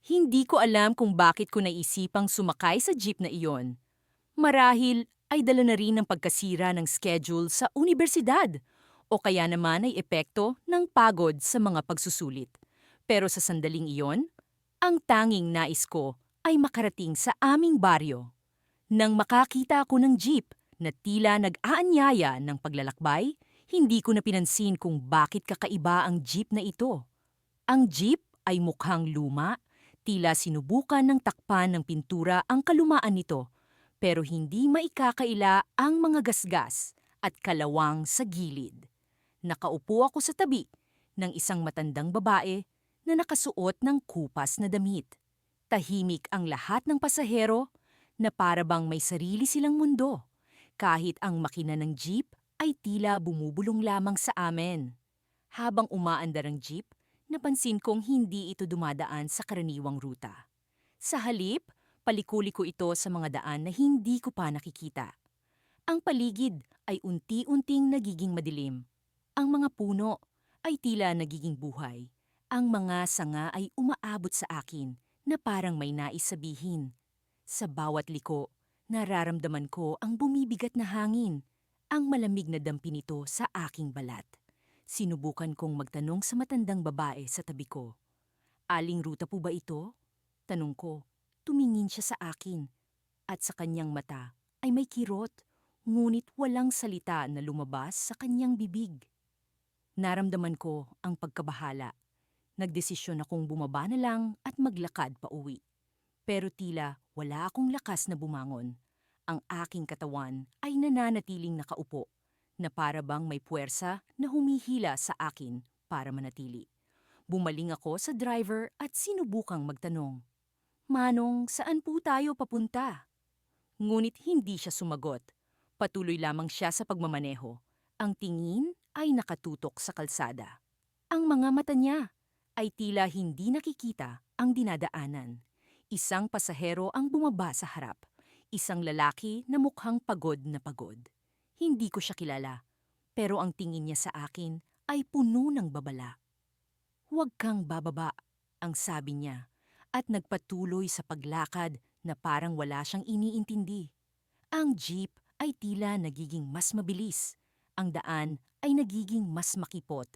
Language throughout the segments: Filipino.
Hindi ko alam kung bakit ko naisipang sumakay sa jeep na iyon. Marahil ay dala na rin ng pagkasira ng schedule sa unibersidad o kaya naman ay epekto ng pagod sa mga pagsusulit. Pero sa sandaling iyon, ang tanging nais ko ay makarating sa aming baryo. Nang makakita ako ng jeep na tila nag-aanyaya ng paglalakbay, hindi ko na pinansin kung bakit kakaiba ang jeep na ito. Ang jeep ay mukhang luma, tila sinubukan ng takpan ng pintura ang kalumaan nito, pero hindi maikakaila ang mga gasgas at kalawang sa gilid. Nakaupo ako sa tabi ng isang matandang babae na nakasuot ng kupas na damit. Tahimik ang lahat ng pasahero na para bang may sarili silang mundo, kahit ang makina ng jeep ay tila bumubulong lamang sa amin. Habang umaandar ang jeep, napansin kong hindi ito dumadaan sa karaniwang ruta. Sa halip, palikuli ko ito sa mga daan na hindi ko pa nakikita. Ang paligid ay unti-unting nagiging madilim. Ang mga puno ay tila nagiging buhay. Ang mga sanga ay umaabot sa akin na parang may nais sabihin. Sa bawat liko, nararamdaman ko ang bumibigat na hangin, ang malamig na dampi nito sa aking balat. Sinubukan kong magtanong sa matandang babae sa tabi ko. Aling ruta po ba ito? Tanong ko. Tumingin siya sa akin at sa kanyang mata ay may kirot, ngunit walang salita na lumabas sa kanyang bibig. Naramdaman ko ang pagkabahala. Nagdesisyon akong bumaba na lang at maglakad pa uwi. Pero tila wala akong lakas na bumangon. Ang aking katawan ay nananatiling nakaupo, na para bang may puwersa na humihila sa akin para manatili. Bumaling ako sa driver at sinubukang magtanong, "Manong, saan po tayo papunta?" Ngunit hindi siya sumagot. Patuloy lamang siya sa pagmamaneho. Ang tingin ay nakatutok sa kalsada. Ang mga mata niya ay tila hindi nakikita ang dinadaanan. Isang pasahero ang bumaba sa harap. Isang lalaki na mukhang pagod na pagod. Hindi ko siya kilala, pero ang tingin niya sa akin ay puno ng babala. "Huwag kang bababa," ang sabi niya, at nagpatuloy sa paglakad na parang wala siyang iniintindi. Ang jeep ay tila nagiging mas mabilis. Ang daan ay nagiging mas makipot.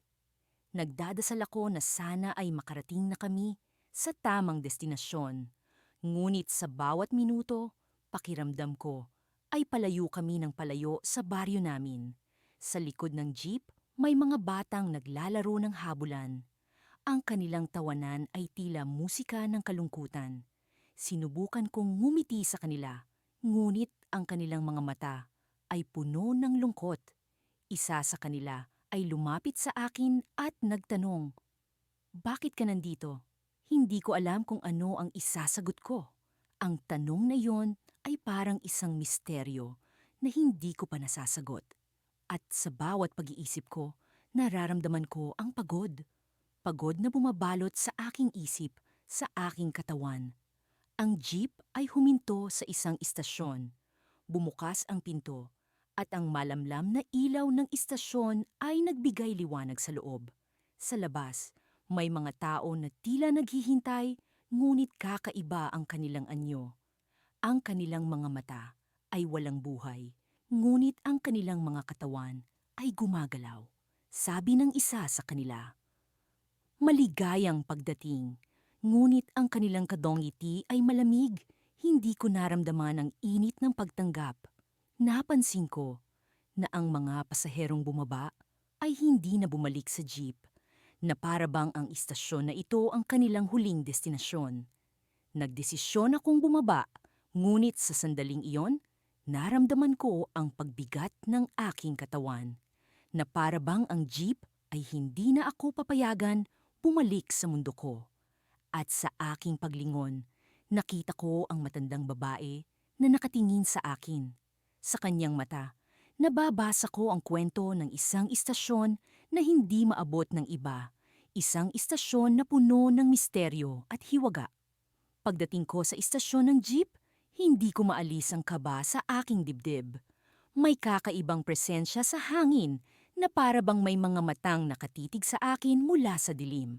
Nagdadasal ako na sana ay makarating na kami sa tamang destinasyon. Ngunit sa bawat minuto, pakiramdam ko ay palayo kami ng palayo sa baryo namin. Sa likod ng jeep, may mga batang naglalaro ng habulan. Ang kanilang tawanan ay tila musika ng kalungkutan. Sinubukan kong ngumiti sa kanila, ngunit ang kanilang mga mata ay puno ng lungkot. Isa sa kanila ay lumapit sa akin at nagtanong, "Bakit ka nandito?" Hindi ko alam kung ano ang isasagot ko. Ang tanong na iyon ay parang isang misteryo na hindi ko pa nasasagot. At sa bawat pag-iisip ko, nararamdaman ko ang pagod. Pagod na bumabalot sa aking isip, sa aking katawan. Ang jeep ay huminto sa isang istasyon. Bumukas ang pinto at ang malamlam na ilaw ng istasyon ay nagbigay liwanag sa loob. Sa labas, may mga tao na tila naghihintay, ngunit kakaiba ang kanilang anyo. Ang kanilang mga mata ay walang buhay, ngunit ang kanilang mga katawan ay gumagalaw. Sabi ng isa sa kanila, "Maligayang pagdating." Ngunit ang kanilang kadongiti ay malamig. Hindi ko naramdaman ang init ng pagtanggap. Napansin ko na ang mga pasaherong bumaba ay hindi na bumalik sa jeep, na para bang ang istasyon na ito ang kanilang huling destinasyon. Nagdesisyon akong bumaba, ngunit sa sandaling iyon, naramdaman ko ang pagbigat ng aking katawan, na para bang ang jeep ay hindi na ako papayagan bumalik sa mundo ko. At sa aking paglingon, nakita ko ang matandang babae na nakatingin sa akin. Sa kanyang mata, nababasa ko ang kwento ng isang istasyon na hindi maabot ng iba. Isang istasyon na puno ng misteryo at hiwaga. Pagdating ko sa istasyon ng jeep, hindi ko maalis ang kaba sa aking dibdib. May kakaibang presensya sa hangin na para bang may mga matang nakatitig sa akin mula sa dilim.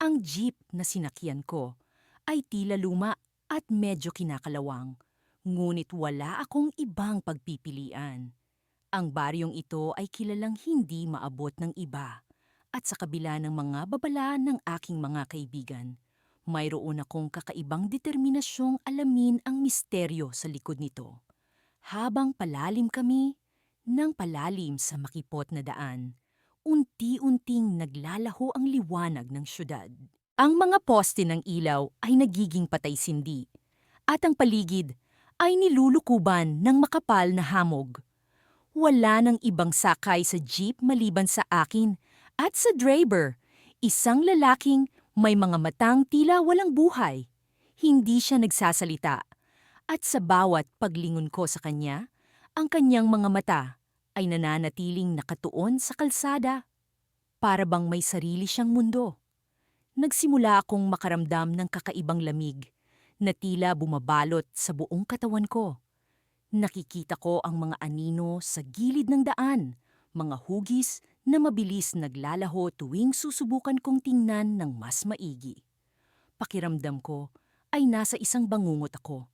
Ang jeep na sinakyan ko ay tila luma at medyo kinakalawang. Ngunit wala akong ibang pagpipilian. Ang baryong ito ay kilalang hindi maabot ng iba. At sa kabila ng mga babala ng aking mga kaibigan, mayroon akong kakaibang determinasyong alamin ang misteryo sa likod nito. Habang palalim kami ng palalim sa makipot na daan, unti-unting naglalaho ang liwanag ng syudad. Ang mga poste ng ilaw ay nagiging patay-sindi at ang paligid ay nilulukuban ng makapal na hamog. Wala nang ibang sakay sa jeep maliban sa akin at sa driver, isang lalaking may mga matang tila walang buhay. Hindi siya nagsasalita at sa bawat paglingon ko sa kanya, ang kanyang mga mata ay nananatiling nakatuon sa kalsada para bang may sarili siyang mundo. Nagsimula akong makaramdam ng kakaibang lamig na tila bumabalot sa buong katawan ko. Nakikita ko ang mga anino sa gilid ng daan, mga hugis na mabilis naglalaho tuwing susubukan kong tingnan ng mas maigi. Pakiramdam ko ay nasa isang bangungot ako,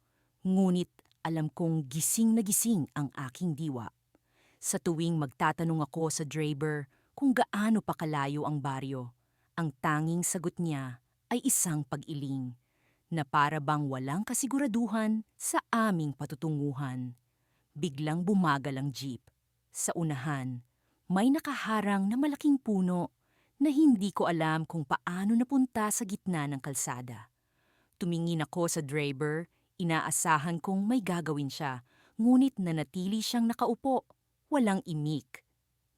ngunit alam kong gising na gising ang aking diwa. Sa tuwing magtatanong ako sa driver kung gaano pa kalayo ang baryo, ang tanging sagot niya ay isang pag-iling na para bang walang kasiguraduhan sa aming patutunguhan. Biglang bumagal ang jeep. Sa unahan, may nakaharang na malaking puno na hindi ko alam kung paano napunta sa gitna ng kalsada. Tumingin ako sa driver, inaasahan kong may gagawin siya, ngunit nanatili siyang nakaupo, walang imik.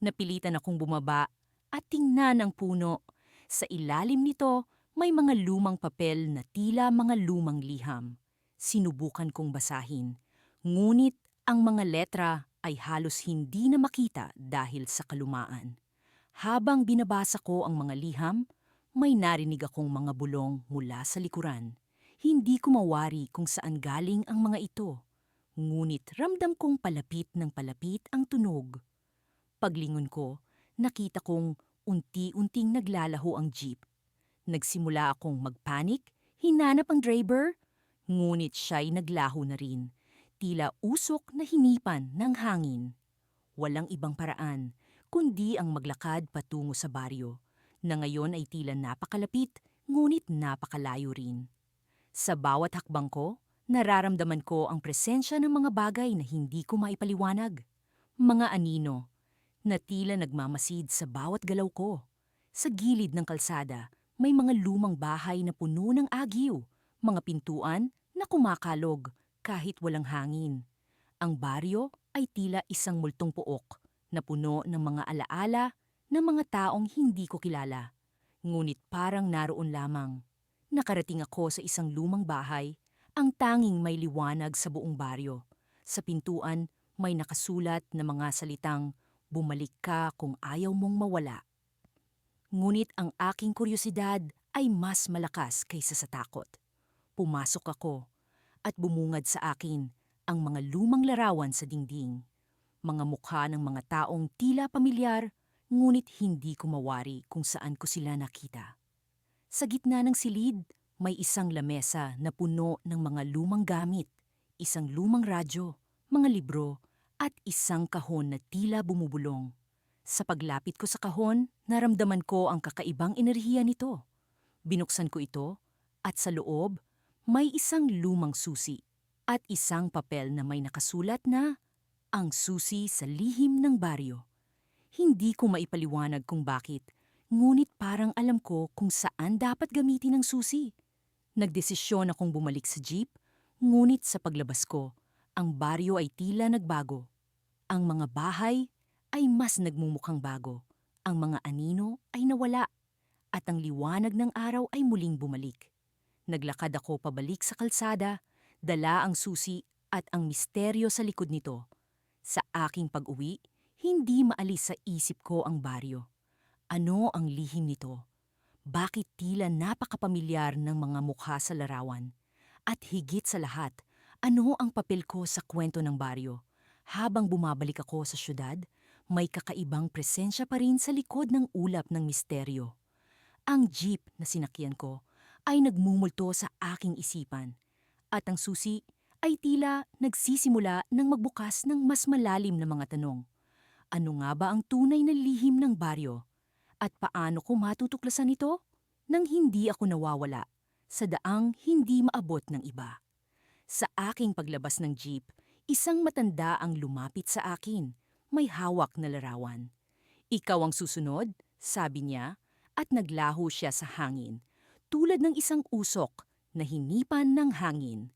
Napilitan akong bumaba at tingnan ang puno. Sa ilalim nito, may mga lumang papel na tila mga lumang liham. Sinubukan kong basahin, ngunit ang mga letra ay halos hindi na makita dahil sa kalumaan. Habang binabasa ko ang mga liham, may narinig akong mga bulong mula sa likuran. Hindi ko mawari kung saan galing ang mga ito, ngunit ramdam kong palapit ng palapit ang tunog. Paglingon ko, nakita kong unti-unting naglalaho ang jeep. Nagsimula akong magpanik, hinanap ang driver, ngunit siya'y naglaho na rin. Tila usok na hinipan ng hangin. Walang ibang paraan, kundi ang maglakad patungo sa baryo, na ngayon ay tila napakalapit, ngunit napakalayo rin. Sa bawat hakbang ko, nararamdaman ko ang presensya ng mga bagay na hindi ko maipaliwanag. Mga anino, na tila nagmamasid sa bawat galaw ko. Sa gilid ng kalsada, may mga lumang bahay na puno ng agiw, mga pintuan na kumakalog kahit walang hangin. Ang baryo ay tila isang multong pook na puno ng mga alaala ng mga taong hindi ko kilala. Ngunit parang naroon lamang. Nakarating ako sa isang lumang bahay, ang tanging may liwanag sa buong baryo. Sa pintuan, may nakasulat na mga salitang, "Bumalik ka kung ayaw mong mawala." Ngunit ang aking kuryosidad ay mas malakas kaysa sa takot. Pumasok ako at bumungad sa akin ang mga lumang larawan sa dingding. Mga mukha ng mga taong tila pamilyar, ngunit hindi ko mawari kung saan ko sila nakita. Sa gitna ng silid, may isang lamesa na puno ng mga lumang gamit, isang lumang radyo, mga libro, at isang kahon na tila bumubulong. Sa paglapit ko sa kahon, naramdaman ko ang kakaibang enerhiya nito. Binuksan ko ito, at sa loob, may isang lumang susi at isang papel na may nakasulat na ang susi sa lihim ng baryo. Hindi ko maipaliwanag kung bakit, ngunit parang alam ko kung saan dapat gamitin ang susi. Nagdesisyon akong bumalik sa jeep, ngunit sa paglabas ko, ang baryo ay tila nagbago. Ang mga bahay ay mas nagmumukhang bago. Ang mga anino ay nawala, at ang liwanag ng araw ay muling bumalik. Naglakad ako pabalik sa kalsada, dala ang susi at ang misteryo sa likod nito. Sa aking pag-uwi, hindi maalis sa isip ko ang baryo. Ano ang lihim nito? Bakit tila napakapamilyar ng mga mukha sa larawan? At higit sa lahat, ano ang papel ko sa kwento ng baryo? Habang bumabalik ako sa syudad, may kakaibang presensya pa rin sa likod ng ulap ng misteryo. Ang jeep na sinakyan ko ay nagmumulto sa aking isipan at ang susi ay tila nagsisimula ng magbukas ng mas malalim na mga tanong. Ano nga ba ang tunay na lihim ng baryo? At paano ko matutuklasan ito? Nang hindi ako nawawala sa daang hindi maabot ng iba. Sa aking paglabas ng jeep, isang matanda ang lumapit sa akin. May hawak na larawan. Ikaw ang susunod, sabi niya, at naglaho siya sa hangin, tulad ng isang usok na hinipan ng hangin.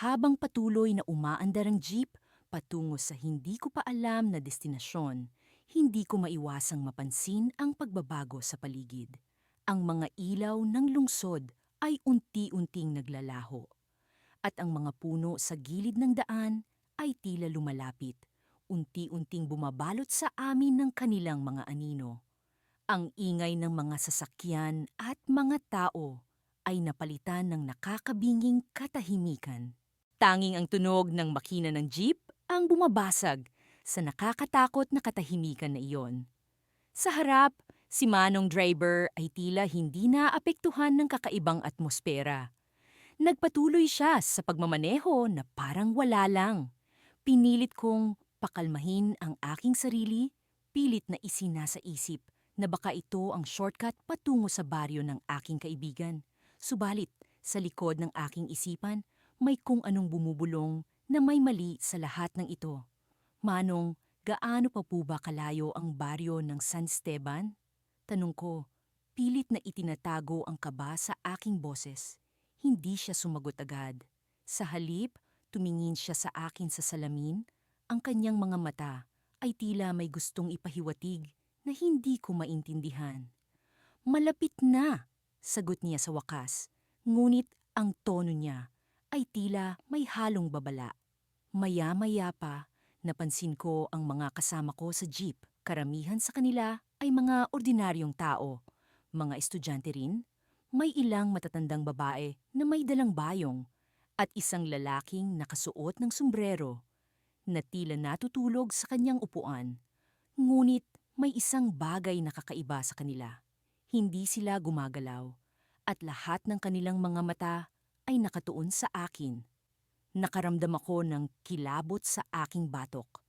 Habang patuloy na umaandar ang jeep patungo sa hindi ko pa alam na destinasyon, hindi ko maiwasang mapansin ang pagbabago sa paligid. Ang mga ilaw ng lungsod ay unti-unting naglalaho at ang mga puno sa gilid ng daan ay tila lumalapit, unti-unting bumabalot sa amin ng kanilang mga anino. Ang ingay ng mga sasakyan at mga tao ay napalitan ng nakakabinging katahimikan. Tanging ang tunog ng makina ng jeep ang bumabasag sa nakakatakot na katahimikan na iyon. Sa harap, si Manong driver ay tila hindi naapektuhan ng kakaibang atmosfera. Nagpatuloy siya sa pagmamaneho na parang wala lang. Pinilit kong pakalmahin ang aking sarili, pilit na isinasa isip na baka ito ang shortcut patungo sa baryo ng aking kaibigan. Subalit, sa likod ng aking isipan, may kung anong bumubulong na may mali sa lahat ng ito. Manong, gaano pa po ba kalayo ang baryo ng San Esteban? Tanong ko, pilit na itinatago ang kaba sa aking boses. Hindi siya sumagot agad. Sa halip, tumingin siya sa akin sa salamin. Ang kanyang mga mata ay tila may gustong ipahiwatig na hindi ko maintindihan. Malapit na, sagot niya sa wakas. Ngunit ang tono niya ay tila may halong babala. Maya-maya pa, napansin ko ang mga kasama ko sa jeep. Karamihan sa kanila ay mga ordinaryong tao. Mga estudyante rin. May ilang matatandang babae na may dalang bayong at isang lalaking nakasuot ng sombrero na tila natutulog sa kanyang upuan. Ngunit may isang bagay na kakaiba sa kanila. Hindi sila gumagalaw at lahat ng kanilang mga mata ay nakatuon sa akin. Nakaramdam ako ng kilabot sa aking batok.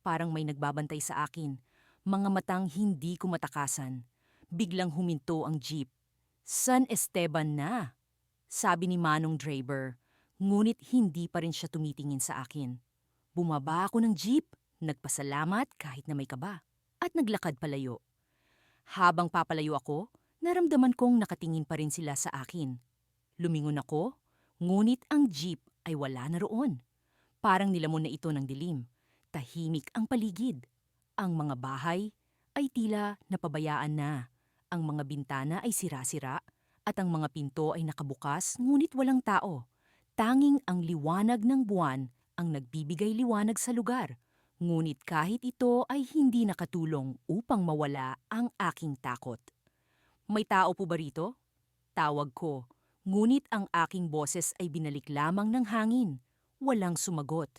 Parang may nagbabantay sa akin, mga matang hindi ko matakasan. Biglang huminto ang jeep. San Esteban na, sabi ni Manong driver, ngunit hindi pa rin siya tumitingin sa akin. Bumaba ako ng jeep, nagpasalamat kahit na may kaba, at naglakad palayo. Habang papalayo ako, naramdaman kong nakatingin pa rin sila sa akin. Lumingon ako, ngunit ang jeep ay wala na roon. Parang nilamon na ito ng dilim. Tahimik ang paligid. Ang mga bahay ay tila napabayaan na. Ang mga bintana ay sira-sira at ang mga pinto ay nakabukas ngunit walang tao. Tanging ang liwanag ng buwan ang nagbibigay liwanag sa lugar. Ngunit kahit ito ay hindi nakatulong upang mawala ang aking takot. May tao po ba rito? Tawag ko. Ngunit ang aking boses ay binalik lamang ng hangin. Walang sumagot.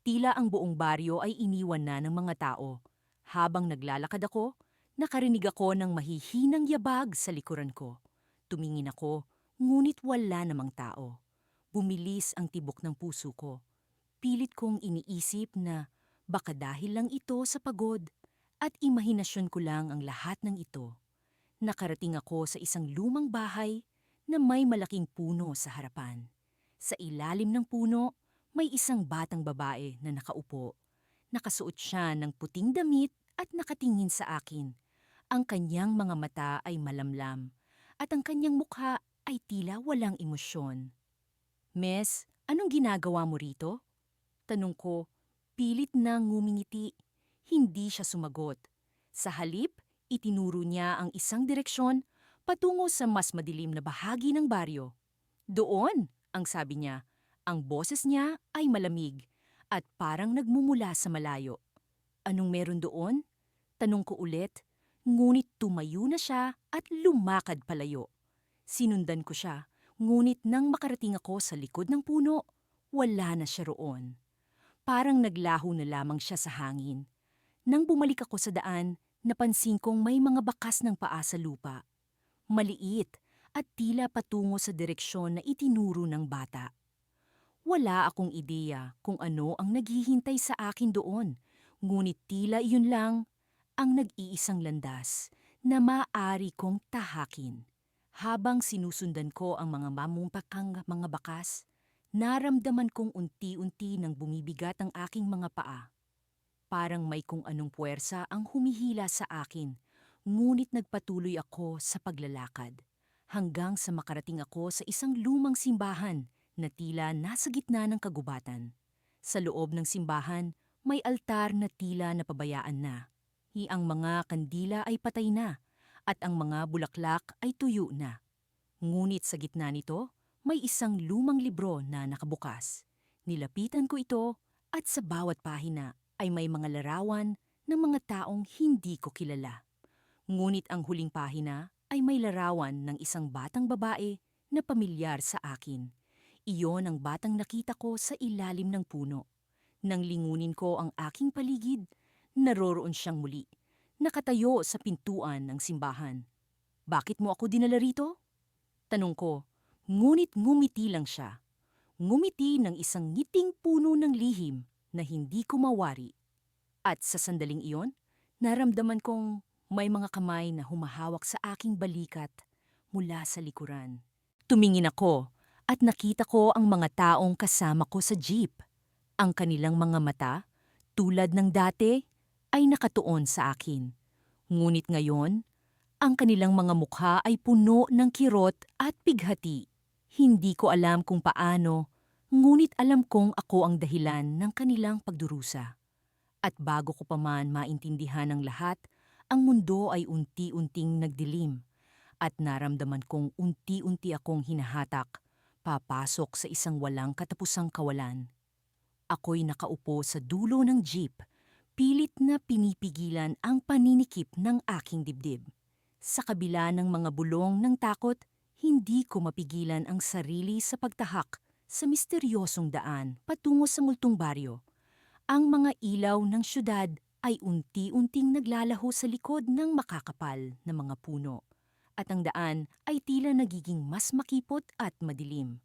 Tila ang buong baryo ay iniwan na ng mga tao. Habang naglalakad ako, nakarinig ako ng mahihinang yabag sa likuran ko. Tumingin ako, ngunit wala namang tao. Bumilis ang tibok ng puso ko. Pilit kong iniisip na baka dahil lang ito sa pagod at imahinasyon ko lang ang lahat ng ito. Nakarating ako sa isang lumang bahay na may malaking puno sa harapan. Sa ilalim ng puno, may isang batang babae na nakaupo. Nakasuot siya ng puting damit at nakatingin sa akin. Ang kanyang mga mata ay malamlam at ang kanyang mukha ay tila walang emosyon. Miss, anong ginagawa mo rito? Tanong ko, pilit na ngumingiti. Hindi siya sumagot. Sa halip, itinuro niya ang isang direksyon patungo sa mas madilim na bahagi ng baryo. Doon, ang sabi niya. Ang boses niya ay malamig at parang nagmumula sa malayo. Anong meron doon? Tanong ko ulit, ngunit tumayo na siya at lumakad palayo. Sinundan ko siya, ngunit nang makarating ako sa likod ng puno, wala na siya roon. Parang naglaho na lamang siya sa hangin. Nang bumalik ako sa daan, napansin kong may mga bakas ng paa sa lupa. Maliit at tila patungo sa direksyon na itinuro ng bata. Wala akong ideya kung ano ang naghihintay sa akin doon, ngunit tila iyon lang ang nag-iisang landas na maaari kong tahakin. Habang sinusundan ko ang mga mamumpakang mga bakas, naramdaman kong unti-unti nang bumibigat ang aking mga paa. Parang may kung anong puwersa ang humihila sa akin, ngunit nagpatuloy ako sa paglalakad. Hanggang sa makarating ako sa isang lumang simbahan na tila nasa gitna ng kagubatan. Sa loob ng simbahan, may altar na tila napabayaan na. Ang mga kandila ay patay na at ang mga bulaklak ay tuyo na. Ngunit sa gitna nito, may isang lumang libro na nakabukas. Nilapitan ko ito at sa bawat pahina ay may mga larawan ng mga taong hindi ko kilala. Ngunit ang huling pahina ay may larawan ng isang batang babae na pamilyar sa akin. Iyon ang batang nakita ko sa ilalim ng puno. Nang lingunin ko ang aking paligid, naroroon siyang muli, nakatayo sa pintuan ng simbahan. "Bakit mo ako dinala rito?" Tanong ko, ngunit ngumiti lang siya. Ngumiti ng isang ngiting puno ng lihim na hindi ko mawari. At sa sandaling iyon, naramdaman kong may mga kamay na humahawak sa aking balikat mula sa likuran. Tumingin ako at nakita ko ang mga taong kasama ko sa jeep. Ang kanilang mga mata, tulad ng dati, ay nakatuon sa akin. Ngunit ngayon, ang kanilang mga mukha ay puno ng kirot at pighati. Hindi ko alam kung paano, ngunit alam kong ako ang dahilan ng kanilang pagdurusa. At bago ko pa man maintindihan ng lahat, ang mundo ay unti-unting nagdilim at naramdaman kong unti-unti akong hinahatak, papasok sa isang walang katapusang kawalan. Ako'y nakaupo sa dulo ng jeep, pilit na pinipigilan ang paninikip ng aking dibdib. Sa kabila ng mga bulong ng takot, hindi ko mapigilan ang sarili sa pagtahak sa misteryosong daan patungo sa multong baryo. Ang mga ilaw ng syudad ay unti-unting naglalaho sa likod ng makakapal na mga puno, at ang daan ay tila nagiging mas makipot at madilim.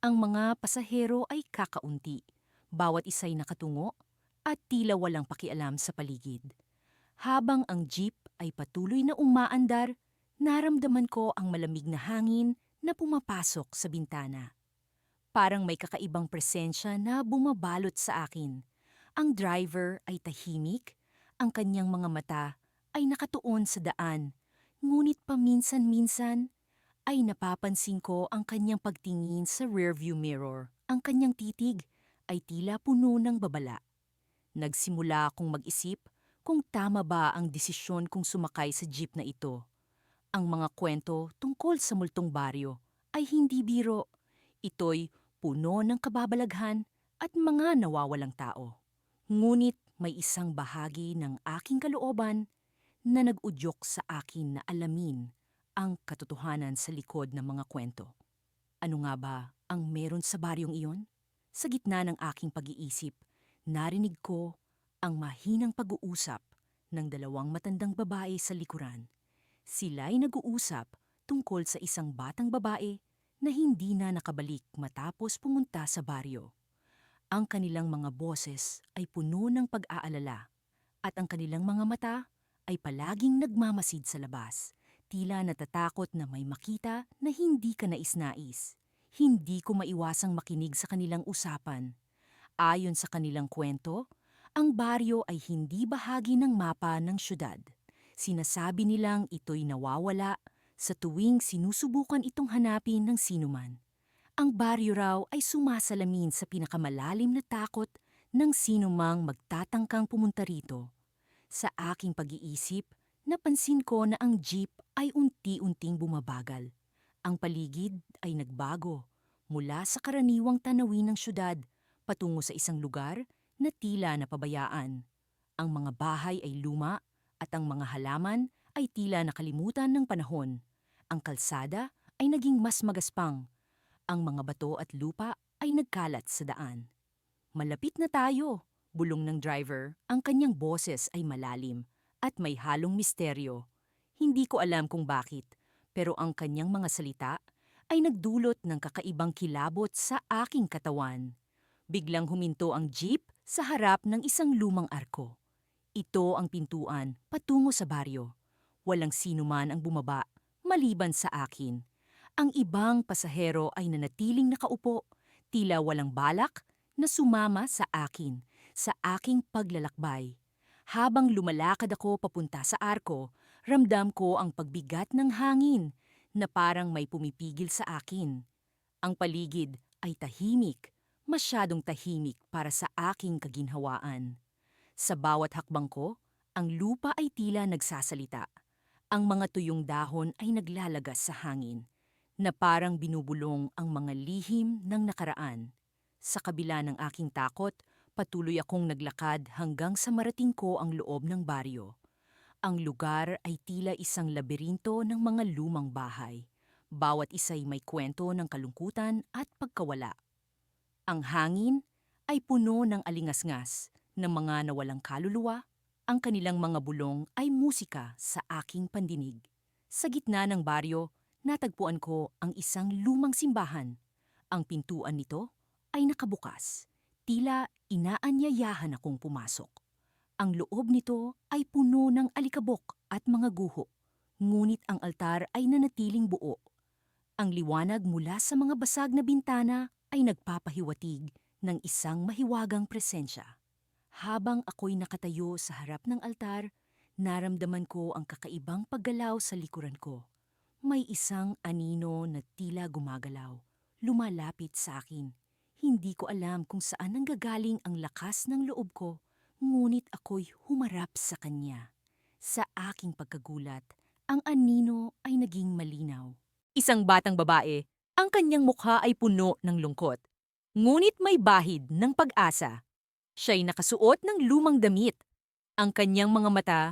Ang mga pasahero ay kakaunti, bawat isa'y nakatungo at tila walang pakialam sa paligid. Habang ang jeep ay patuloy na umaandar, naramdaman ko ang malamig na hangin na pumapasok sa bintana. Parang may kakaibang presensya na bumabalot sa akin. Ang driver ay tahimik, ang kanyang mga mata ay nakatuon sa daan, ngunit paminsan-minsan ay napapansin ko ang kanyang pagtingin sa rearview mirror. Ang kanyang titig ay tila puno ng babala. Nagsimula akong mag-isip kung tama ba ang desisyon kong sumakay sa jeep na ito. Ang mga kwento tungkol sa multong baryo ay hindi biro. Ito'y puno ng kababalaghan at mga nawawalang tao. Ngunit may isang bahagi ng aking kalooban na nag-udyok sa akin na alamin ang katotohanan sa likod ng mga kwento. Ano nga ba ang meron sa baryong iyon? Sa gitna ng aking pag-iisip, narinig ko ang mahinang pag-uusap ng dalawang matandang babae sa likuran. Sila'y nag-uusap tungkol sa isang batang babae na hindi na nakabalik matapos pumunta sa baryo. Ang kanilang mga boses ay puno ng pag-aalala at ang kanilang mga mata ay palaging nagmamasid sa labas, tila natatakot na may makita na hindi ka nais-nais. Hindi ko maiwasang makinig sa kanilang usapan. Ayon sa kanilang kwento, ang baryo ay hindi bahagi ng mapa ng syudad. Sinasabi nilang ito'y nawawala sa tuwing sinusubukan itong hanapin ng sinuman. Ang baryo raw ay sumasalamin sa pinakamalalim na takot ng sinumang magtatangkang pumunta rito. Sa aking pag-iisip, napansin ko na ang jeep ay unti-unting bumabagal. Ang paligid ay nagbago mula sa karaniwang tanawin ng syudad patungo sa isang lugar na tila napabayaan. Ang mga bahay ay luma at ang mga halaman ay tila nakalimutan ng panahon. Ang kalsada ay naging mas magaspang. Ang mga bato at lupa ay nagkalat sa daan. "Malapit na tayo," bulong ng driver. Ang kanyang boses ay malalim at may halong misteryo. Hindi ko alam kung bakit, Pero ang kanyang mga salita ay nagdulot ng kakaibang kilabot sa aking katawan. Biglang huminto ang jeep sa harap ng isang lumang arko. Ito ang pintuan patungo sa baryo. Walang sino man ang bumaba, maliban sa akin. Ang ibang pasahero ay nanatiling nakaupo, tila walang balak na sumama sa akin, sa aking paglalakbay. Habang lumalakad ako papunta sa arko, ramdam ko ang pagbigat ng hangin na parang may pumipigil sa akin. Ang paligid ay tahimik, masyadong tahimik para sa aking kaginhawaan. Sa bawat hakbang ko, ang lupa ay tila nagsasalita. Ang mga tuyong dahon ay naglalagas sa hangin, na parang binubulong ang mga lihim ng nakaraan. Sa kabila ng aking takot, patuloy akong naglakad hanggang sa marating ko ang loob ng baryo. Ang lugar ay tila isang laberinto ng mga lumang bahay. Bawat isa'y may kwento ng kalungkutan at pagkawala. Ang hangin ay puno ng alingasngas ng mga nawalang kaluluwa. Ang kanilang mga bulong ay musika sa aking pandinig. Sa gitna ng baryo, natagpuan ko ang isang lumang simbahan. Ang pintuan nito ay nakabukas. Tila inaanyayahan akong pumasok. Ang loob nito ay puno ng alikabok at mga guho, ngunit ang altar ay nanatiling buo. Ang liwanag mula sa mga basag na bintana ay nagpapahiwatig ng isang mahiwagang presensya. Habang ako'y nakatayo sa harap ng altar, naramdaman ko ang kakaibang paggalaw sa likuran ko. May isang anino na tila gumagalaw, lumalapit sa akin. Hindi ko alam kung saan nanggagaling ang lakas ng loob ko, ngunit ako'y humarap sa kanya. Sa aking pagkagulat, ang anino ay naging malinaw. Isang batang babae, ang kanyang mukha ay puno ng lungkot, ngunit may bahid ng pag-asa. Siya'y nakasuot ng lumang damit. Ang kanyang mga mata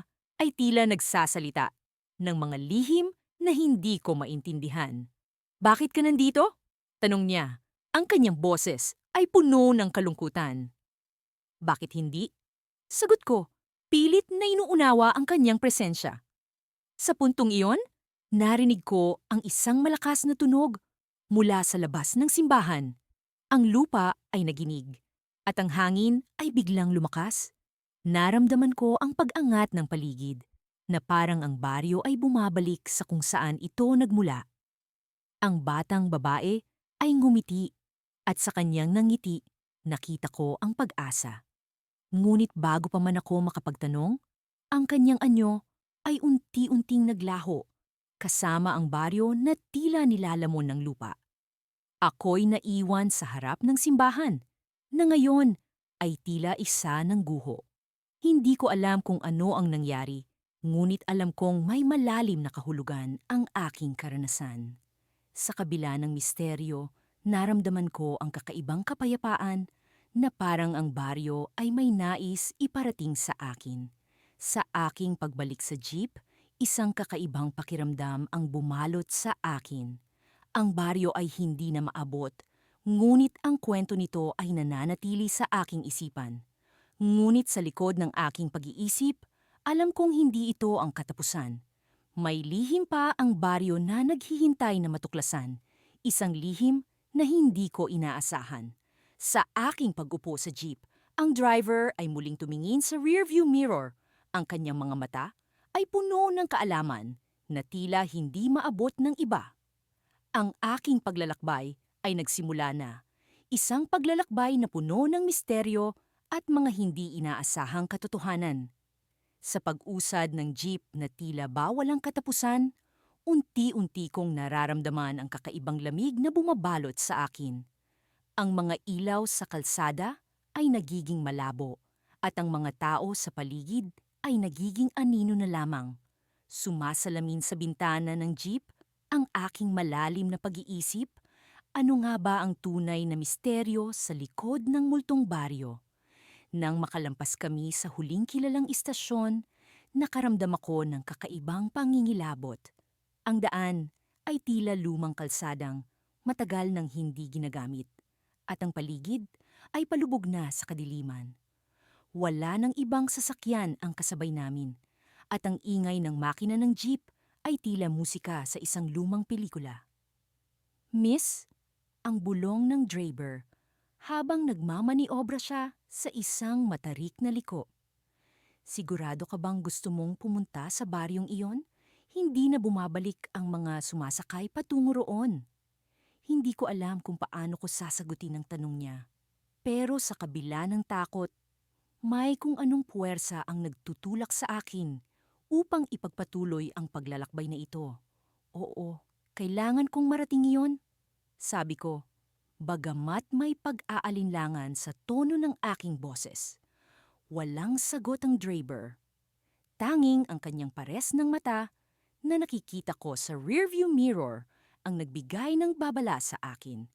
ay tila nagsasalita ng mga lihim na hindi ko maintindihan. "Bakit ka nandito?" tanong niya. Ang kanyang boses ay puno ng kalungkutan. "Bakit hindi?" sagot ko, pilit na inuunawa ang kanyang presensya. Sa puntong iyon, narinig ko ang isang malakas na tunog mula sa labas ng simbahan. Ang lupa ay naginig, at ang hangin ay biglang lumakas. Naramdaman ko ang pag-angat ng paligid, na parang ang baryo ay bumabalik sa kung saan ito nagmula. Ang batang babae ay ngumiti, at sa kanyang nangiti, nakita ko ang pag-asa. Ngunit bago pa man ako makapagtanong, ang kanyang anyo ay unti-unting naglaho, kasama ang baryo na tila nilalamon ng lupa. Ako'y naiwan sa harap ng simbahan, na ngayon ay tila isa ng guho. Hindi ko alam kung ano ang nangyari, ngunit alam kong may malalim na kahulugan ang aking karanasan. Sa kabila ng misteryo, naramdaman ko ang kakaibang kapayapaan na parang ang baryo ay may nais iparating sa akin. Sa aking pagbalik sa jeep, isang kakaibang pakiramdam ang bumalot sa akin. Ang baryo ay hindi na maabot, ngunit ang kwento nito ay nananatili sa aking isipan. Ngunit sa likod ng aking pag-iisip, alam kong hindi ito ang katapusan. May lihim pa ang baryo na naghihintay na matuklasan, isang lihim na hindi ko inaasahan. Sa aking pag-upo sa jeep, ang driver ay muling tumingin sa rearview mirror. Ang kanyang mga mata ay puno ng kaalaman na tila hindi maabot ng iba. Ang aking paglalakbay ay nagsimula na. Isang paglalakbay na puno ng misteryo at mga hindi inaasahang katotohanan. Sa pag-usad ng jeep na tila ba walang katapusan, unti-unti kong nararamdaman ang kakaibang lamig na bumabalot sa akin. Ang mga ilaw sa kalsada ay nagiging malabo at ang mga tao sa paligid ay nagiging anino na lamang. Sumasalamin sa bintana ng jeep ang aking malalim na pag-iisip, ano nga ba ang tunay na misteryo sa likod ng multong baryo? Nang makalampas kami sa huling kilalang istasyon, nakaramdam ako ng kakaibang pangingilabot. Ang daan ay tila lumang kalsadang matagal nang hindi ginagamit, at ang paligid ay palubog na sa kadiliman. Wala nang ibang sasakyan ang kasabay namin, at ang ingay ng makina ng jeep ay tila musika sa isang lumang pelikula. Miss, ang bulong ng driver habang nagmamaniobra siya sa isang matarik na liko. Sigurado ka bang gusto mong pumunta sa baryong iyon? Hindi na bumabalik ang mga sumasakay patungo roon. Hindi ko alam kung paano ko sasagutin ang tanong niya. Pero sa kabila ng takot, may kung anong puwersa ang nagtutulak sa akin upang ipagpatuloy ang paglalakbay na ito. Oo, kailangan kong marating iyon, sabi ko, bagamat may pag-aalinlangan sa tono ng aking boses. Walang sagot ang driver. Tanging ang kanyang pares ng mata na nakikita ko sa rearview mirror ang nagbigay ng babala sa akin.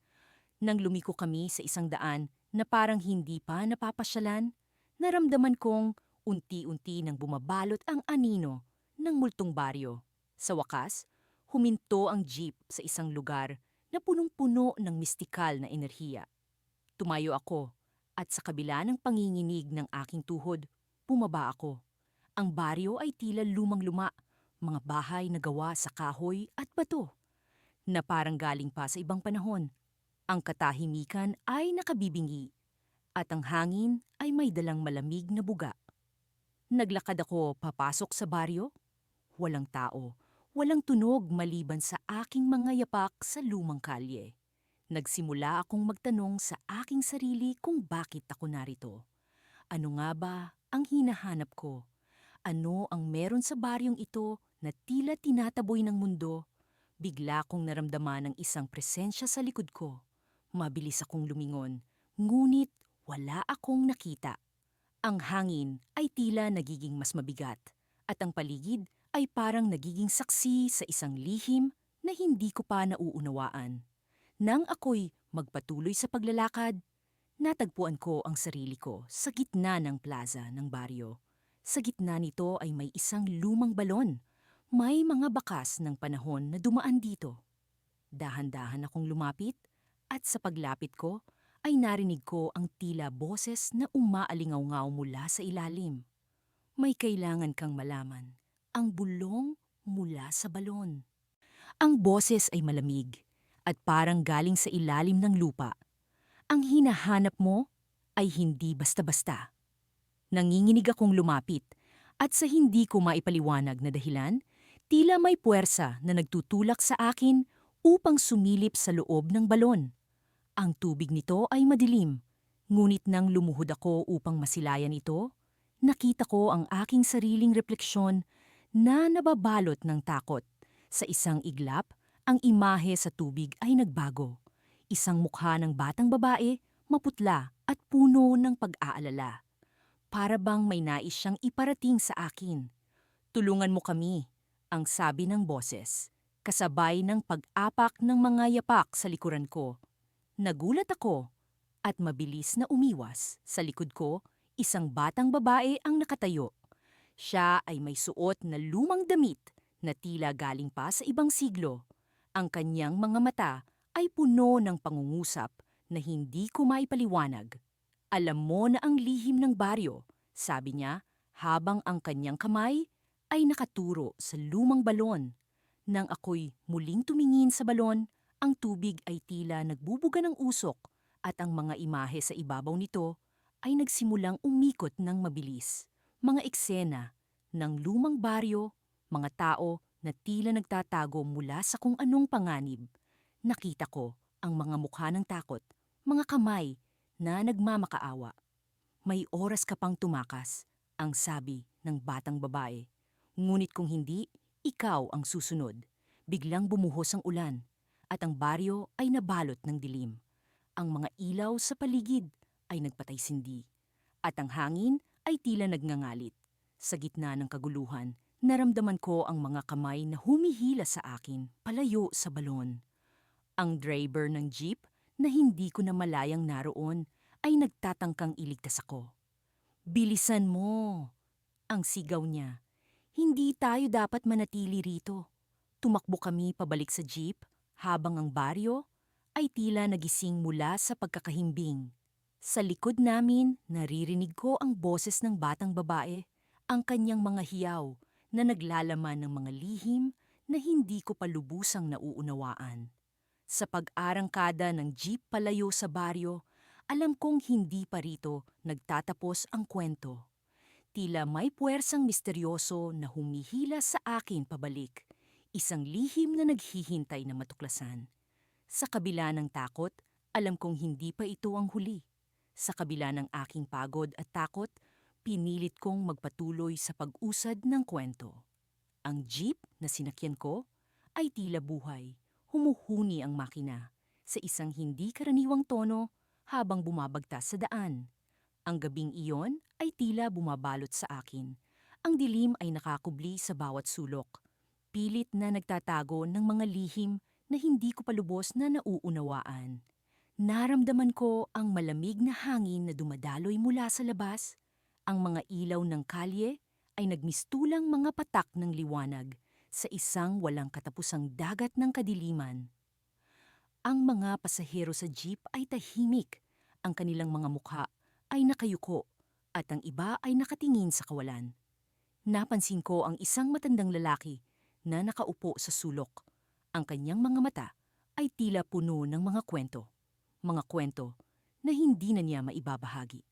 Nang lumiko kami sa isang daan na parang hindi pa napapasyalan, naramdaman kong unti-unti nang bumabalot ang anino ng multong baryo. Sa wakas, huminto ang jeep sa isang lugar na punong-puno ng mistikal na enerhiya. Tumayo ako at sa kabila ng panginginig ng aking tuhod, bumaba ako. Ang baryo ay tila lumang-luma, mga bahay na gawa sa kahoy at bato, na parang galing pa sa ibang panahon. Ang katahimikan ay nakabibingi at ang hangin ay may dalang malamig na buga. Naglakad ako papasok sa baryo. Walang tao, walang tunog maliban sa aking mga yapak sa lumang kalye. Nagsimula akong magtanong sa aking sarili kung bakit ako narito. Ano nga ba ang hinahanap ko? Ano ang meron sa baryong ito na tila tinataboy ng mundo? Bigla kong naramdaman ang isang presensya sa likod ko. Mabilis akong lumingon, ngunit wala akong nakita. Ang hangin ay tila nagiging mas mabigat at ang paligid ay parang nagiging saksi sa isang lihim na hindi ko pa nauunawaan. Nang ako'y magpatuloy sa paglalakad, natagpuan ko ang sarili ko sa gitna ng plaza ng baryo. Sa gitna nito ay may isang lumang balon. May mga bakas ng panahon na dumaan dito. Dahan-dahan akong lumapit at sa paglapit ko ay narinig ko ang tila boses na umaalingaw-ngaw mula sa ilalim. May kailangan kang malaman. Ang bulong mula sa balon. Ang boses ay malamig at parang galing sa ilalim ng lupa. Ang hinahanap mo ay hindi basta-basta. Nanginginig akong lumapit at sa hindi ko maipaliwanag na dahilan, tila may puwersa na nagtutulak sa akin upang sumilip sa loob ng balon. Ang tubig nito ay madilim, ngunit nang lumuhod ako upang masilayan ito, nakita ko ang aking sariling refleksyon na nababalot ng takot. Sa isang iglap, ang imahe sa tubig ay nagbago. Isang mukha ng batang babae, maputla at puno ng pag-aalala. Para bang may nais siyang iparating sa akin. Tulungan mo kami, ang sabi ng boses, kasabay ng pag-apak ng mga yapak sa likuran ko. Nagulat ako at mabilis na umiwas. Sa likod ko, isang batang babae ang nakatayo. Siya ay may suot na lumang damit na tila galing pa sa ibang siglo. Ang kanyang mga mata ay puno ng pangungusap na hindi ko maipaliwanag. Alam mo na ang lihim ng baryo, sabi niya habang ang kanyang kamay ay nakaturo sa lumang balon. Nang ako'y muling tumingin sa balon, ang tubig ay tila nagbubuga ng usok at ang mga imahe sa ibabaw nito ay nagsimulang umikot ng mabilis. Mga eksena ng lumang baryo, mga tao na tila nagtatago mula sa kung anong panganib. Nakita ko ang mga mukha ng takot, mga kamay na nagmamakaawa. May oras ka pang tumakas, ang sabi ng batang babae. Ngunit kung hindi, ikaw ang susunod. Biglang bumuhos ang ulan at ang baryo ay nabalot ng dilim. Ang mga ilaw sa paligid ay nagpatay-sindi at ang hangin ay tila nagngangalit. Sa gitna ng kaguluhan, naramdaman ko ang mga kamay na humihila sa akin palayo sa balon. Ang driver ng jeep na hindi ko na malayang naroon ay nagtatangkang iligtas ako. "Bilisan mo!" ang sigaw niya. Hindi tayo dapat manatili rito. Tumakbo kami pabalik sa jeep habang ang baryo ay tila nagising mula sa pagkakahimbing. Sa likod namin, naririnig ko ang boses ng batang babae, ang kanyang mga hiyaw na naglalaman ng mga lihim na hindi ko pa lubusang nauunawaan. Sa pag-arangkada ng jeep palayo sa baryo, alam kong hindi pa rito nagtatapos ang kwento. Tila may puwersang misteryoso na humihila sa akin pabalik, isang lihim na naghihintay na matuklasan. Sa kabila ng takot, alam kong hindi pa ito ang huli. Sa kabila ng aking pagod at takot, pinilit kong magpatuloy sa pag-usad ng kwento. Ang jeep na sinakyan ko ay tila buhay, humuhuni ang makina sa isang hindi karaniwang tono habang bumabagtas sa daan. Ang gabing iyon ay tila bumabalot sa akin. Ang dilim ay nakakubli sa bawat sulok. Pilit na nagtatago ng mga lihim na hindi ko palubos na nauunawaan. Naramdaman ko ang malamig na hangin na dumadaloy mula sa labas. Ang mga ilaw ng kalye ay nagmistulang mga patak ng liwanag sa isang walang katapusang dagat ng kadiliman. Ang mga pasahero sa jeep ay tahimik. Ang kanilang mga mukha ay nakayuko at ang iba ay nakatingin sa kawalan. Napansin ko ang isang matandang lalaki na nakaupo sa sulok. Ang kanyang mga mata ay tila puno ng mga kwento. Mga kwento na hindi na niya maibabahagi.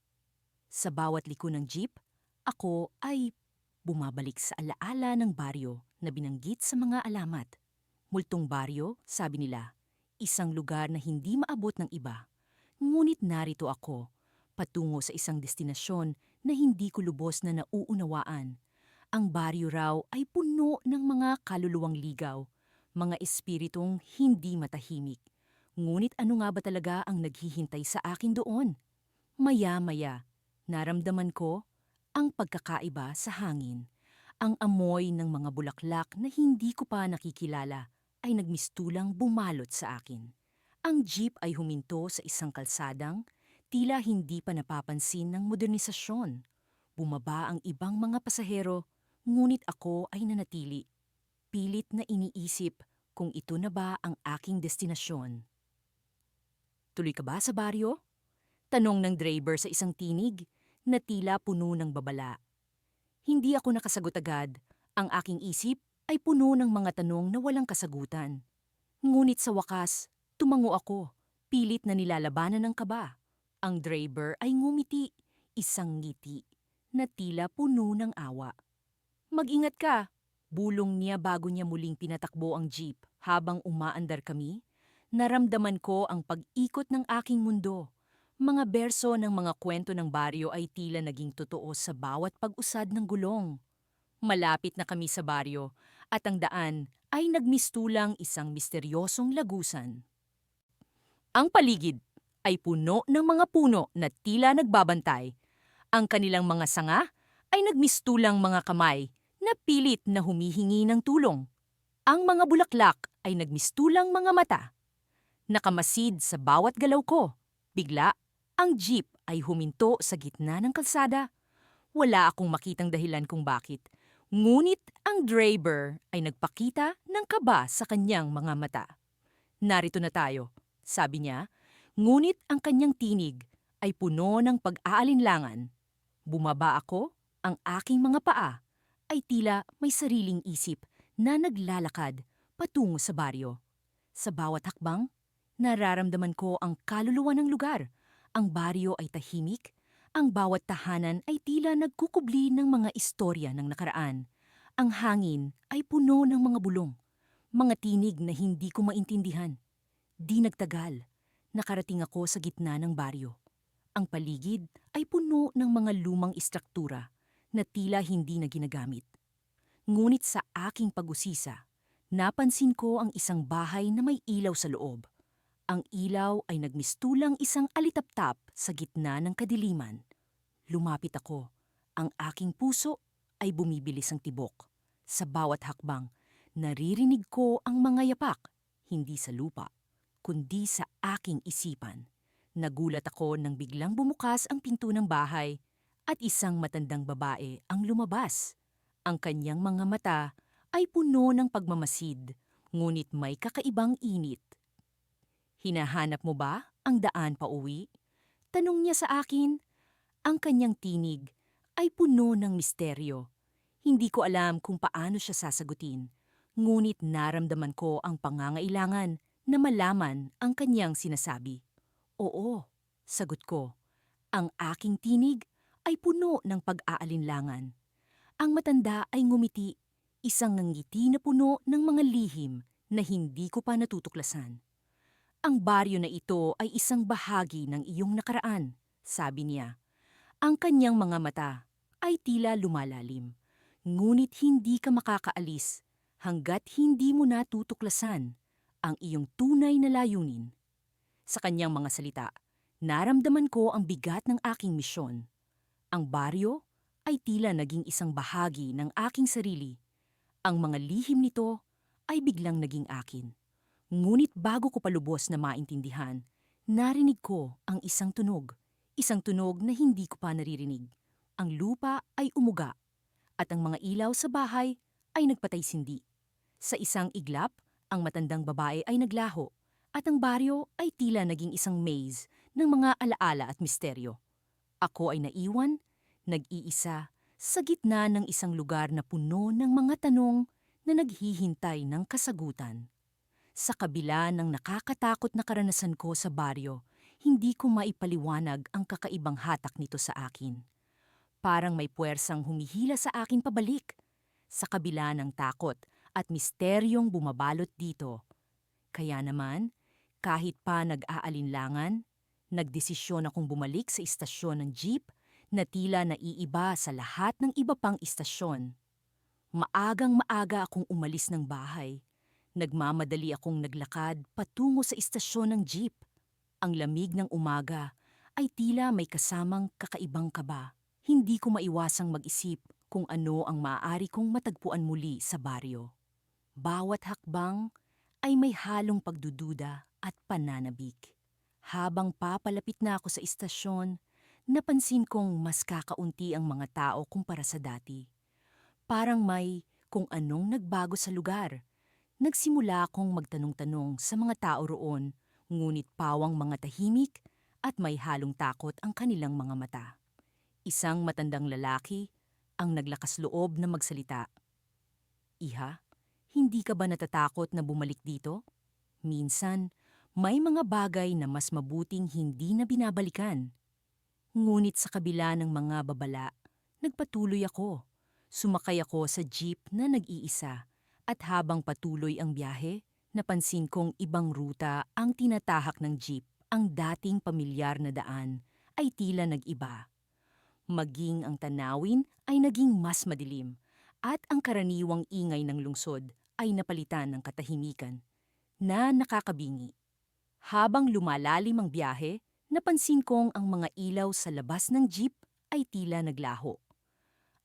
Sa bawat liko ng jeep, ako ay bumabalik sa alaala ng baryo na binanggit sa mga alamat. Multong baryo, sabi nila, isang lugar na hindi maabot ng iba. Ngunit narito ako, patungo sa isang destinasyon na hindi ko lubos na nauunawaan. Ang baryo raw ay puno ng mga kaluluwang ligaw, mga espiritong hindi matahimik. Ngunit ano nga ba talaga ang naghihintay sa akin doon? Maya-maya, naramdaman ko ang pagkakaiba sa hangin. Ang amoy ng mga bulaklak na hindi ko pa nakikilala ay nagmistulang bumalot sa akin. Ang jeep ay huminto sa isang kalsadang tila hindi pa napapansin ng modernisasyon. Bumaba ang ibang mga pasahero, ngunit ako ay nanatili. Pilit na iniisip kung ito na ba ang aking destinasyon. Tuloy ka ba sa baryo? Tanong ng driver sa isang tinig na tila puno ng babala. Hindi ako nakasagot agad. Ang aking isip ay puno ng mga tanong na walang kasagutan. Ngunit sa wakas, tumango ako, pilit na nilalabanan ng kaba. Ang driver ay ngumiti, isang ngiti na tila puno ng awa. Mag-ingat ka, bulong niya bago niya muling pinatakbo ang jeep. Habang umaandar kami, naramdaman ko ang pag-ikot ng aking mundo. Mga berso ng mga kwento ng baryo ay tila naging totoo sa bawat pag-usad ng gulong. Malapit na kami sa baryo at ang daan ay nagmistulang isang misteryosong lagusan. Ang paligid ay puno ng mga puno na tila nagbabantay. Ang kanilang mga sanga ay nagmistulang mga kamay na pilit na humihingi ng tulong. Ang mga bulaklak ay nagmistulang mga mata. Nakamasid sa bawat galaw ko. Bigla, ang jeep ay huminto sa gitna ng kalsada. Wala akong makitang dahilan kung bakit. Ngunit ang driver ay nagpakita ng kaba sa kanyang mga mata. Narito na tayo, sabi niya, ngunit ang kanyang tinig ay puno ng pag-aalinlangan. Bumaba ako, ang aking mga paa ay tila may sariling isip na naglalakad patungo sa baryo. Sa bawat hakbang, nararamdaman ko ang kaluluwa ng lugar. Ang baryo ay tahimik, ang bawat tahanan ay tila nagkukubli ng mga istorya ng nakaraan. Ang hangin ay puno ng mga bulong, mga tinig na hindi ko maintindihan. Di nagtagal, nakarating ako sa gitna ng baryo. Ang paligid ay puno ng mga lumang istruktura na tila hindi na ginagamit. Ngunit sa aking pag-usisa, napansin ko ang isang bahay na may ilaw sa loob. Ang ilaw ay nagmistulang isang alitaptap sa gitna ng kadiliman. Lumapit ako. Ang aking puso ay bumibilis ang tibok. Sa bawat hakbang, naririnig ko ang mga yapak, hindi sa lupa, kundi sa aking isipan. Nagulat ako nang biglang bumukas ang pinto ng bahay at isang matandang babae ang lumabas. Ang kanyang mga mata ay puno ng pagmamasid, ngunit may kakaibang init. Hinahanap mo ba ang daan pauwi? Tanong niya sa akin. Ang kanyang tinig ay puno ng misteryo. Hindi ko alam kung paano siya sasagutin, Ngunit naramdaman ko ang pangangailangan na malaman ang kanyang sinasabi. Oo, sagot ko. Ang aking tinig ay puno ng pag-aalinlangan. Ang matanda ay ngumiti, isang ngiti na puno ng mga lihim na hindi ko pa natutuklasan. Ang baryo na ito ay isang bahagi ng iyong nakaraan, sabi niya. Ang kanyang mga mata ay tila lumalalim. Ngunit hindi ka makakaalis hanggat hindi mo natutuklasan ang iyong tunay na layunin. Sa kanyang mga salita, naramdaman ko ang bigat ng aking misyon. Ang baryo ay tila naging isang bahagi ng aking sarili. Ang mga lihim nito ay biglang naging akin. Ngunit bago ko palubos na maintindihan, narinig ko ang isang tunog na hindi ko pa naririnig. Ang lupa ay umuga at ang mga ilaw sa bahay ay nagpatay-sindi. Sa isang iglap, ang matandang babae ay naglaho at ang baryo ay tila naging isang maze ng mga alaala at misteryo. Ako ay naiwan, nag-iisa, sa gitna ng isang lugar na puno ng mga tanong na naghihintay ng kasagutan. Sa kabila ng nakakatakot na karanasan ko sa baryo, hindi ko maipaliwanag ang kakaibang hatak nito sa akin. Parang may puwersang humihila sa akin pabalik. Sa kabila ng takot at misteryong bumabalot dito. Kaya naman, kahit pa nag-aalinlangan, nagdesisyon akong bumalik sa istasyon ng jeep na tila naiiba sa lahat ng iba pang istasyon. Maagang-maaga akong umalis ng bahay. Nagmamadali akong naglakad patungo sa istasyon ng jeep. Ang lamig ng umaga ay tila may kasamang kakaibang kaba. Hindi ko maiwasang mag-isip kung ano ang maaari kong matagpuan muli sa baryo. Bawat hakbang ay may halong pagdududa at pananabik. Habang papalapit na ako sa istasyon, napansin kong mas kakaunti ang mga tao kumpara sa dati. Parang may kung anong nagbago sa lugar. Nagsimula akong magtanong-tanong sa mga tao roon, ngunit pawang mga tahimik at may halong takot ang kanilang mga mata. Isang matandang lalaki ang naglakas loob na magsalita. Iha, hindi ka ba natatakot na bumalik dito? Minsan, may mga bagay na mas mabuting hindi na binabalikan. Ngunit sa kabila ng mga babala, nagpatuloy ako. Sumakay ako sa jeep na nag-iisa at habang patuloy ang biyahe, napansin kong ibang ruta ang tinatahak ng jeep. Ang dating pamilyar na daan ay tila nag-iba. Maging ang tanawin ay naging mas madilim at ang karaniwang ingay ng lungsod ay napalitan ng katahimikan na nakakabingi. Habang lumalalim ang biyahe, napansin kong ang mga ilaw sa labas ng jeep ay tila naglaho.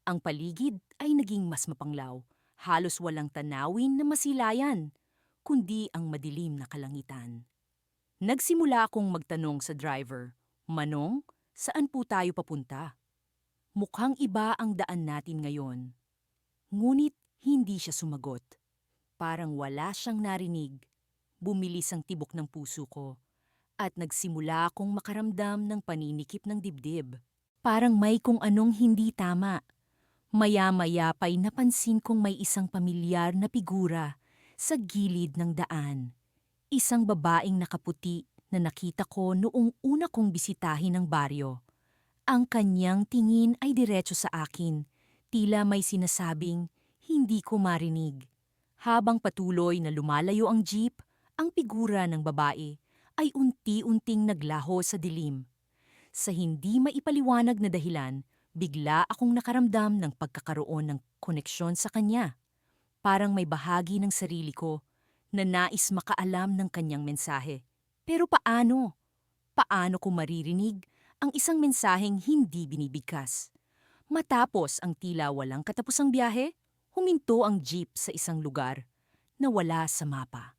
Ang paligid ay naging mas mapanglaw, halos walang tanawin na masilayan, kundi ang madilim na kalangitan. Nagsimula akong magtanong sa driver, "Manong, saan po tayo papunta?" Mukhang iba ang daan natin ngayon. Ngunit hindi siya sumagot. Parang wala siyang narinig. Bumilis ang tibok ng puso ko at nagsimula akong makaramdam ng paninikip ng dibdib. Parang may kung anong hindi tama. Maya-maya pa'y napansin kong may isang pamilyar na figura sa gilid ng daan. Isang babaeng nakaputi na nakita ko noong una kong bisitahin ang baryo. Ang kanyang tingin ay diretso sa akin, tila may sinasabing hindi ko marinig. Habang patuloy na lumalayo ang jeep, ang figura ng babae ay unti-unting naglaho sa dilim. Sa hindi maipaliwanag na dahilan, bigla akong nakaramdam ng pagkakaroon ng koneksyon sa kanya. Parang may bahagi ng sarili ko na nais makaalam ng kanyang mensahe. Pero paano? Paano ko maririnig ang isang mensaheng hindi binibigkas? Matapos ang tila walang katapusang biyahe, huminto ang jeep sa isang lugar na wala sa mapa.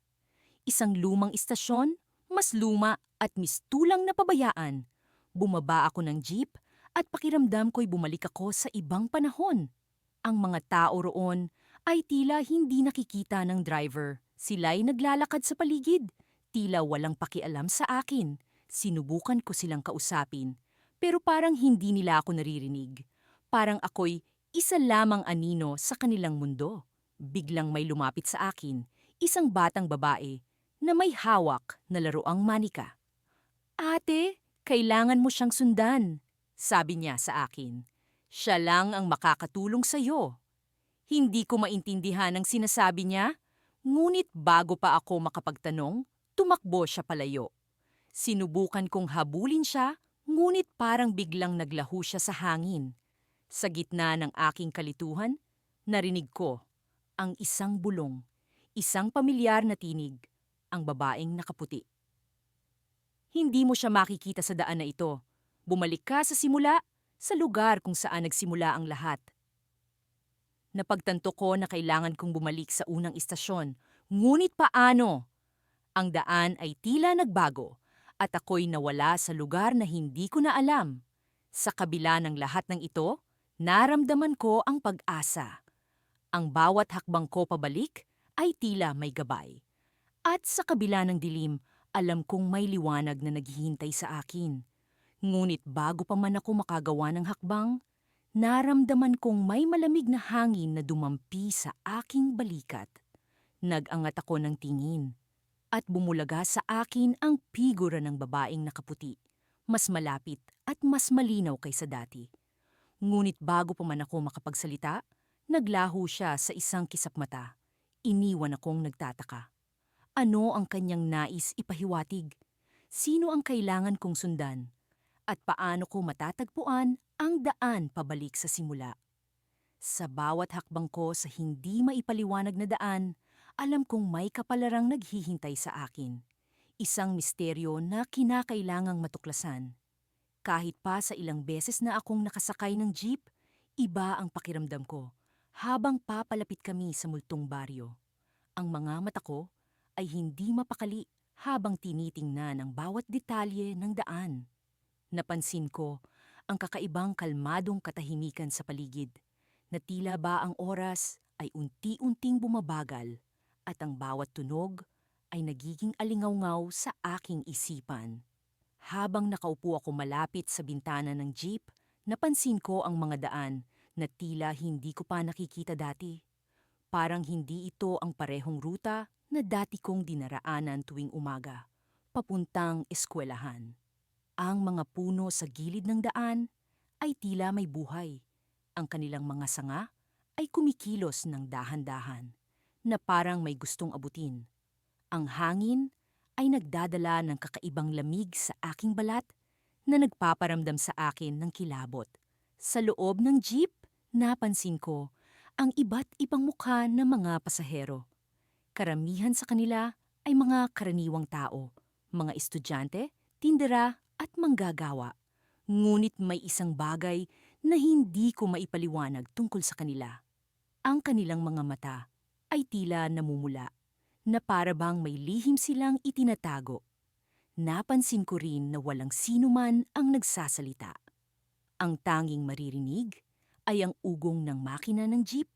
Isang lumang istasyon, mas luma at mistulang napabayaan. Bumaba ako ng jeep at pakiramdam ko'y bumalik ako sa ibang panahon. Ang mga tao roon ay tila hindi nakikita ng driver. Sila'y naglalakad sa paligid, tila walang pakialam sa akin. Sinubukan ko silang kausapin, pero parang hindi nila ako naririnig. Parang ako'y isa lamang anino sa kanilang mundo. Biglang may lumapit sa akin, isang batang babae na may hawak na laruang manika. Ate, kailangan mo siyang sundan, sabi niya sa akin. Siya lang ang makakatulong sa'yo. Hindi ko maintindihan ang sinasabi niya, ngunit bago pa ako makapagtanong, tumakbo siya palayo. Sinubukan kong habulin siya, ngunit parang biglang naglaho siya sa hangin. Sa gitna ng aking kalituhan, narinig ko ang isang bulong, isang pamilyar na tinig, ang babaeng nakaputi. Hindi mo siya makikita sa daan na ito. Bumalik ka sa simula, sa lugar kung saan nagsimula ang lahat. Napagtanto ko na kailangan kong bumalik sa unang istasyon. Ngunit paano? Ang daan ay tila nagbago at ako'y nawala sa lugar na hindi ko na alam. Sa kabila ng lahat ng ito, naramdaman ko ang pag-asa. Ang bawat hakbang ko pabalik ay tila may gabay. At sa kabila ng dilim, alam kong may liwanag na naghihintay sa akin. Ngunit bago pa man ako makagawa ng hakbang, naramdaman kong may malamig na hangin na dumampi sa aking balikat. Nag-angat ako ng tingin at bumulaga sa akin ang figura ng babaeng nakaputi, mas malapit at mas malinaw kaysa dati. Ngunit bago pa man ako makapagsalita, naglaho siya sa isang kisap mata. Iniwan akong nagtataka. Ano ang kanyang nais ipahiwatig? Sino ang kailangan kong sundan? At paano ko matatagpuan ang daan pabalik sa simula? Sa bawat hakbang ko sa hindi maipaliwanag na daan, alam kong may kapalarang naghihintay sa akin. Isang misteryo na kinakailangang matuklasan. Kahit pa sa ilang beses na akong nakasakay ng jeep, iba ang pakiramdam ko habang papalapit kami sa multong baryo. Ang mga mata ko ay hindi mapakali habang tinitingnan ang bawat detalye ng daan. Napansin ko ang kakaibang kalmadong katahimikan sa paligid, na tila ba ang oras ay unti-unting bumabagal at ang bawat tunog ay nagiging alingawngaw sa aking isipan. Habang nakaupo ako malapit sa bintana ng jeep, napansin ko ang mga daan na tila hindi ko pa nakikita dati. Parang hindi ito ang parehong ruta na dati kong dinaraanan tuwing umaga, papuntang eskwelahan. Ang mga puno sa gilid ng daan ay tila may buhay. Ang kanilang mga sanga ay kumikilos ng dahan-dahan, na parang may gustong abutin. Ang hangin ay nagdadala ng kakaibang lamig sa aking balat na nagpaparamdam sa akin ng kilabot. Sa loob ng jeep, napansin ko ang iba't ibang mukha ng mga pasahero. Karamihan sa kanila ay mga karaniwang tao, mga estudyante, tindera at manggagawa. Ngunit may isang bagay na hindi ko maipaliwanag tungkol sa kanila. Ang kanilang mga mata ay tila namumula, na para bang may lihim silang itinatago. Napansin ko rin na walang sino man ang nagsasalita. Ang tanging maririnig ay ang ugong ng makina ng jeep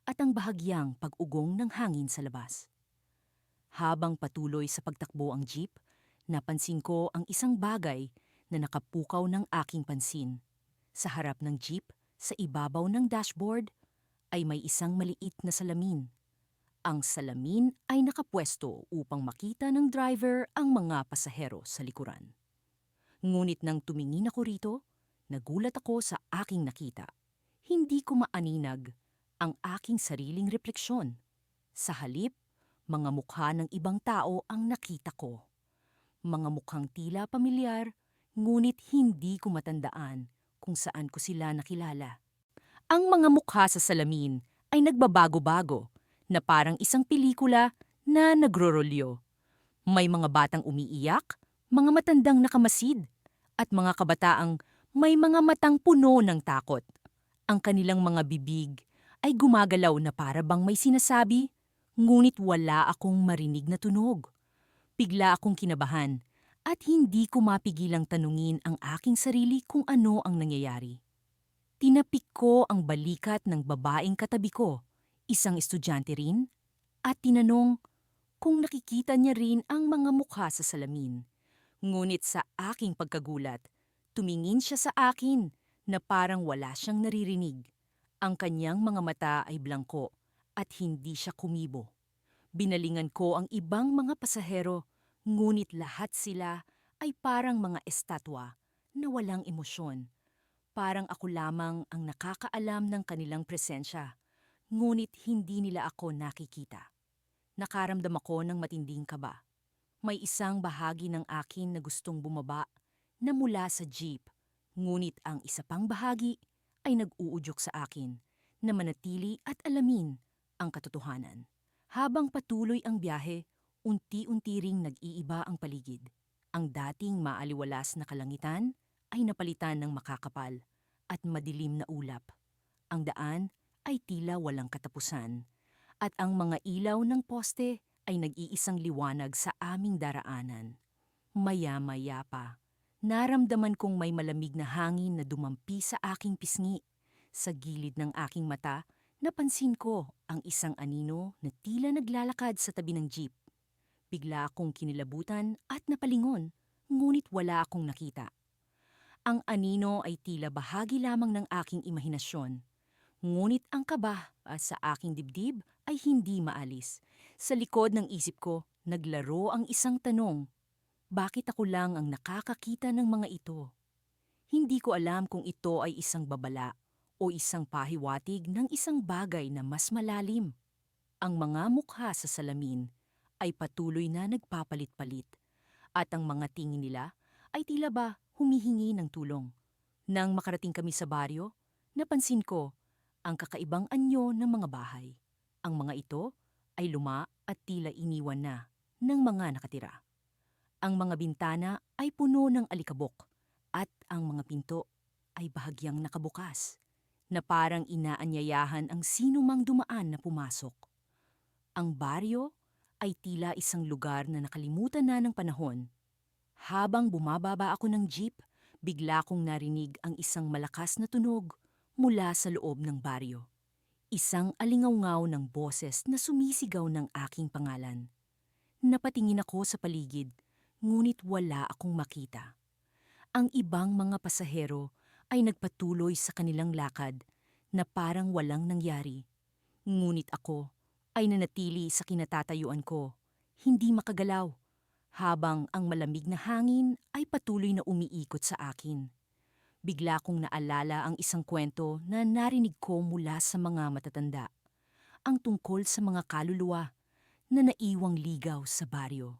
at ang bahagyang pag-ugong ng hangin sa labas. Habang patuloy sa pagtakbo ang jeep, napansin ko ang isang bagay na nakapukaw ng aking pansin. Sa harap ng jeep, sa ibabaw ng dashboard, ay may isang maliit na salamin. Ang salamin ay nakapwesto upang makita ng driver ang mga pasahero sa likuran. Ngunit nang tumingin ako rito, nagulat ako sa aking nakita. Hindi ko maaninag ang aking sariling refleksyon. Sa halip, mga mukha ng ibang tao ang nakita ko. Mga mukhang tila pamilyar, ngunit hindi ko matandaan kung saan ko sila nakilala. Ang mga mukha sa salamin ay nagbabago-bago, na parang isang pelikula na nagrorolyo. May mga batang umiiyak, mga matandang nakamasid, at mga kabataang may mga matang puno ng takot. Ang kanilang mga bibig ay gumagalaw na para bang may sinasabi, ngunit wala akong marinig na tunog. Bigla akong kinabahan at hindi ko mapigilang tanungin ang aking sarili kung ano ang nangyayari. Tinapik ko ang balikat ng babaeng katabi ko, isang estudyante rin, at tinanong kung nakikita niya rin ang mga mukha sa salamin. Ngunit sa aking pagkagulat, tumingin siya sa akin na parang wala siyang naririnig. Ang kanyang mga mata ay blangko at hindi siya kumibo. Binalingan ko ang ibang mga pasahero, ngunit lahat sila ay parang mga estatwa na walang emosyon. Parang ako lamang ang nakakaalam ng kanilang presensya, ngunit hindi nila ako nakikita. Nakaramdam ako ng matinding kaba. May isang bahagi ng akin na gustong bumaba na mula sa jeep, ngunit ang isa pang bahagi ay nag-uudyok sa akin na manatili at alamin ang katotohanan. Habang patuloy ang biyahe, unti-unti ring nag-iiba ang paligid. Ang dating maaliwalas na kalangitan ay napalitan ng makakapal at madilim na ulap. Ang daan ay tila walang katapusan at ang mga ilaw ng poste ay nag-iisang liwanag sa aming daraanan. Maya-maya pa, naramdaman kong may malamig na hangin na dumampi sa aking pisngi. Sa gilid ng aking mata, napansin ko ang isang anino na tila naglalakad sa tabi ng jeep. Bigla akong kinilabutan at napalingon, ngunit wala akong nakita. Ang anino ay tila bahagi lamang ng aking imahinasyon. Ngunit ang kaba sa aking dibdib ay hindi maalis. Sa likod ng isip ko, naglaro ang isang tanong. Bakit ako lang ang nakakakita ng mga ito? Hindi ko alam kung ito ay isang babala o isang pahiwatig ng isang bagay na mas malalim. Ang mga mukha sa salamin ay patuloy na nagpapalit-palit at ang mga tingin nila ay tila ba humihingi ng tulong. Nang makarating kami sa baryo, napansin ko ang kakaibang anyo ng mga bahay. Ang mga ito ay luma at tila iniwan na ng mga nakatira. Ang mga bintana ay puno ng alikabok at ang mga pinto ay bahagyang nakabukas na parang inaanyayahan ang sino mang dumaan na pumasok. Ang baryo ay tila isang lugar na nakalimutan na ng panahon. Habang bumababa ako ng jeep, bigla kong narinig ang isang malakas na tunog mula sa loob ng baryo. Isang alingawngaw ng boses na sumisigaw ng aking pangalan. Napatingin ako sa paligid, ngunit wala akong makita. Ang ibang mga pasahero ay nagpatuloy sa kanilang lakad na parang walang nangyari. Ngunit ako ay nanatili sa kinatatayuan ko, hindi makagalaw, habang ang malamig na hangin ay patuloy na umiikot sa akin. Bigla kong naalala ang isang kwento na narinig ko mula sa mga matatanda, ang tungkol sa mga kaluluwa na naiwang ligaw sa baryo.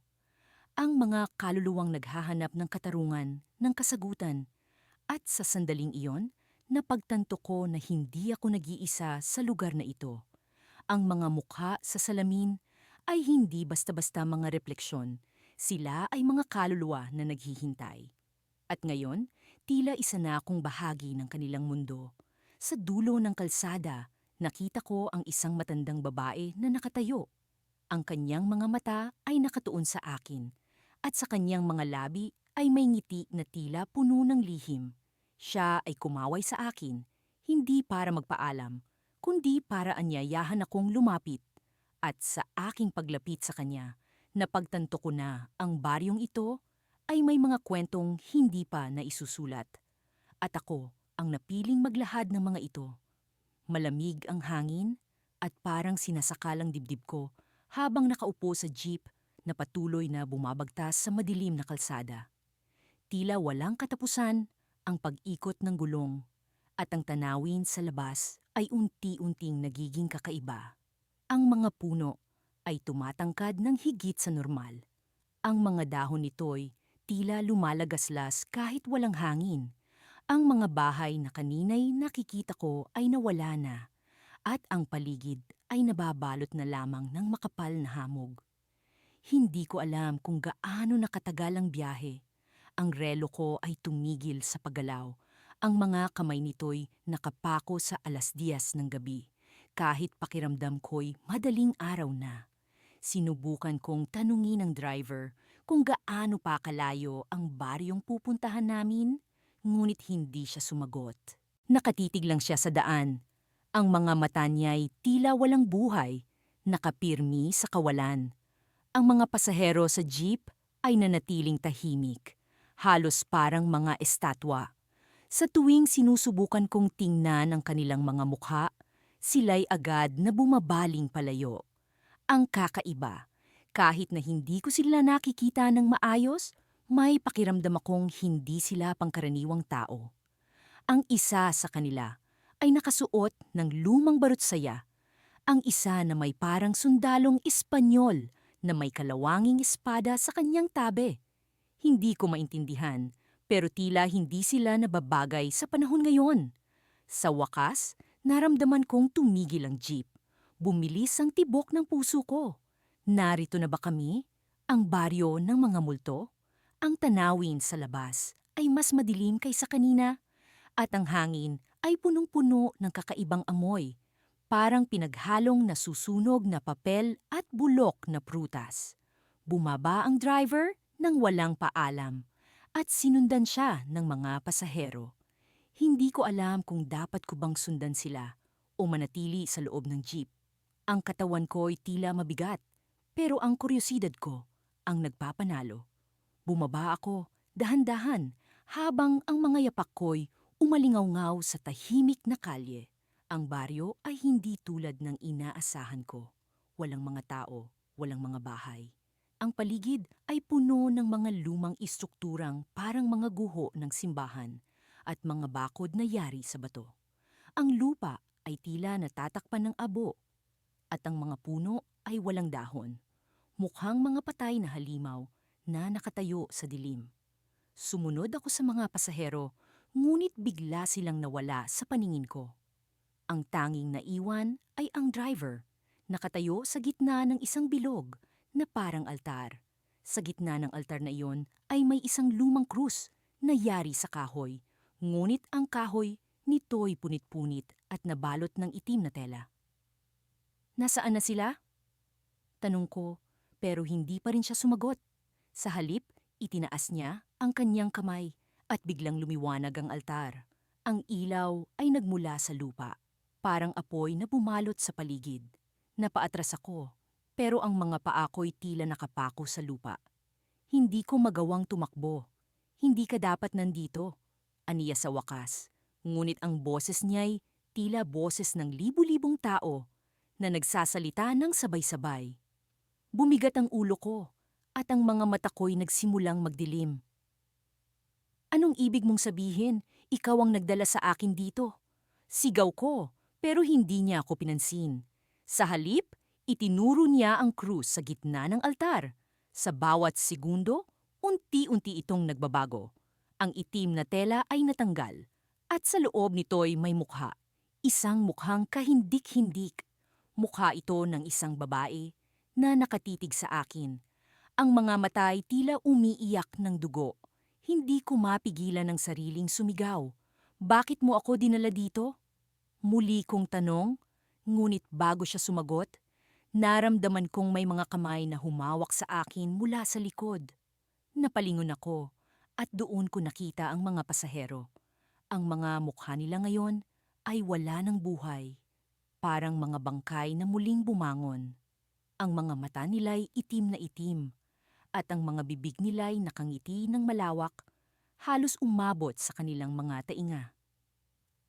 Ang mga kaluluwang naghahanap ng katarungan, ng kasagutan, at sa sandaling iyon, napagtanto ko na hindi ako nag-iisa sa lugar na ito. Ang mga mukha sa salamin ay hindi basta-basta mga refleksyon, sila ay mga kaluluwa na naghihintay. At ngayon, tila isa na akong bahagi ng kanilang mundo. Sa dulo ng kalsada, nakita ko ang isang matandang babae na nakatayo. Ang kanyang mga mata ay nakatuon sa akin, at sa kanyang mga labi ay may ngiti na tila puno ng lihim. Siya ay kumaway sa akin, hindi para magpaalam, kundi para anyayahan akong lumapit. At sa aking paglapit sa kanya, napagtanto ko na ang baryong ito ay may mga kwentong hindi pa naisusulat. At ako ang napiling maglahad ng mga ito. Malamig ang hangin at parang sinasakalang dibdib ko habang nakaupo sa jeep na patuloy na bumabagtas sa madilim na kalsada. Tila walang katapusan ang pag-ikot ng gulong at ang tanawin sa labas ay unti-unting nagiging kakaiba. Ang mga puno ay tumatangkad ng higit sa normal. Ang mga dahon nito'y tila lumalagaslas kahit walang hangin. Ang mga bahay na kanina'y nakikita ko ay nawala na at ang paligid ay nababalot na lamang ng makapal na hamog. Hindi ko alam kung gaano nakatagal ang biyahe. Ang relo ko ay tumigil sa paggalaw. Ang mga kamay nito'y nakapako sa 10:00 ng gabi, kahit pakiramdam ko'y madaling araw na. Sinubukan kong tanungin ang driver kung gaano pa kalayo ang baryong pupuntahan namin, ngunit hindi siya sumagot. Nakatitig lang siya sa daan. Ang mga mata niya'y tila walang buhay, nakapirmi sa kawalan. Ang mga pasahero sa jeep ay nanatiling tahimik, halos parang mga estatwa. Sa tuwing sinusubukan kong tingnan ang kanilang mga mukha, Sila'y agad na bumabaling palayo. Ang kakaiba, kahit na hindi ko sila nakikita ng maayos, may pakiramdam akong hindi sila pangkaraniwang tao. Ang isa sa kanila ay nakasuot ng lumang barutsaya. Ang isa na may parang sundalong Espanyol na may kalawanging espada sa kanyang tabi. Hindi ko maintindihan, pero tila hindi sila nababagay sa panahon ngayon. Sa wakas, naramdaman kong tumigil ang jeep. Bumilis ang tibok ng puso ko. Narito na ba kami? Ang baryo ng mga multo? Ang tanawin sa labas ay mas madilim kaysa kanina at ang hangin ay punong-puno ng kakaibang amoy, parang pinaghalong nasusunog na papel at bulok na prutas. Bumaba ang driver nang walang paalam at sinundan siya ng mga pasahero. Hindi ko alam kung dapat ko bang sundan sila o manatili sa loob ng jeep. Ang katawan ko'y tila mabigat, pero ang kuryosidad ko ang nagpapanalo. Bumaba ako, dahan-dahan, habang ang mga yapak ko'y umalingaw-ngaw sa tahimik na kalye. Ang baryo ay hindi tulad ng inaasahan ko. Walang mga tao, walang mga bahay. Ang paligid ay puno ng mga lumang istrukturang parang mga guho ng simbahan at mga bakod na yari sa bato. Ang lupa ay tila natatakpan ng abo at ang mga puno ay walang dahon. Mukhang mga patay na halimaw na nakatayo sa dilim. Sumunod ako sa mga pasahero, ngunit bigla silang nawala sa paningin ko. Ang tanging naiwan ay ang driver, nakatayo sa gitna ng isang bilog na parang altar. Sa gitna ng altar na iyon ay may isang lumang krus na yari sa kahoy, ngunit ang kahoy nito'y punit-punit at nabalot ng itim na tela. Nasaan na sila? Tanong ko, pero hindi pa rin siya sumagot. Sa halip, itinaas niya ang kanyang kamay at biglang lumiwanag ang altar. Ang ilaw ay nagmula sa lupa, parang apoy na bumalot sa paligid. Napaatras ako, pero ang mga paa ko'y tila nakapako sa lupa. Hindi ko magawang tumakbo. Hindi ka dapat nandito, aniya sa wakas. Ngunit ang boses niya'y tila boses ng libu-libong tao na nagsasalita ng sabay-sabay. Bumigat ang ulo ko at ang mga mata ko'y nagsimulang magdilim. Anong ibig mong sabihin? Ikaw ang nagdala sa akin dito. Sigaw ko, pero hindi niya ako pinansin. Sa halip, itinuro niya ang krus sa gitna ng altar. Sa bawat segundo, unti-unti itong nagbabago. Ang itim na tela ay natanggal at sa loob nito'y may mukha. Isang mukhang kahindik-hindik. Mukha ito ng isang babae na nakatitig sa akin. Ang mga mata ay tila umiiyak ng dugo. Hindi ko mapigilan ang sariling sumigaw. Bakit mo ako dinala dito? Muli kong tanong, ngunit bago siya sumagot, naramdaman kong may mga kamay na humawak sa akin mula sa likod. Napalingon ako at doon ko nakita ang mga pasahero. Ang mga mukha nila ngayon ay wala ng buhay, parang mga bangkay na muling bumangon. Ang mga mata nila'y itim na itim, at ang mga bibig nila'y nakangiti ng malawak, halos umabot sa kanilang mga tainga.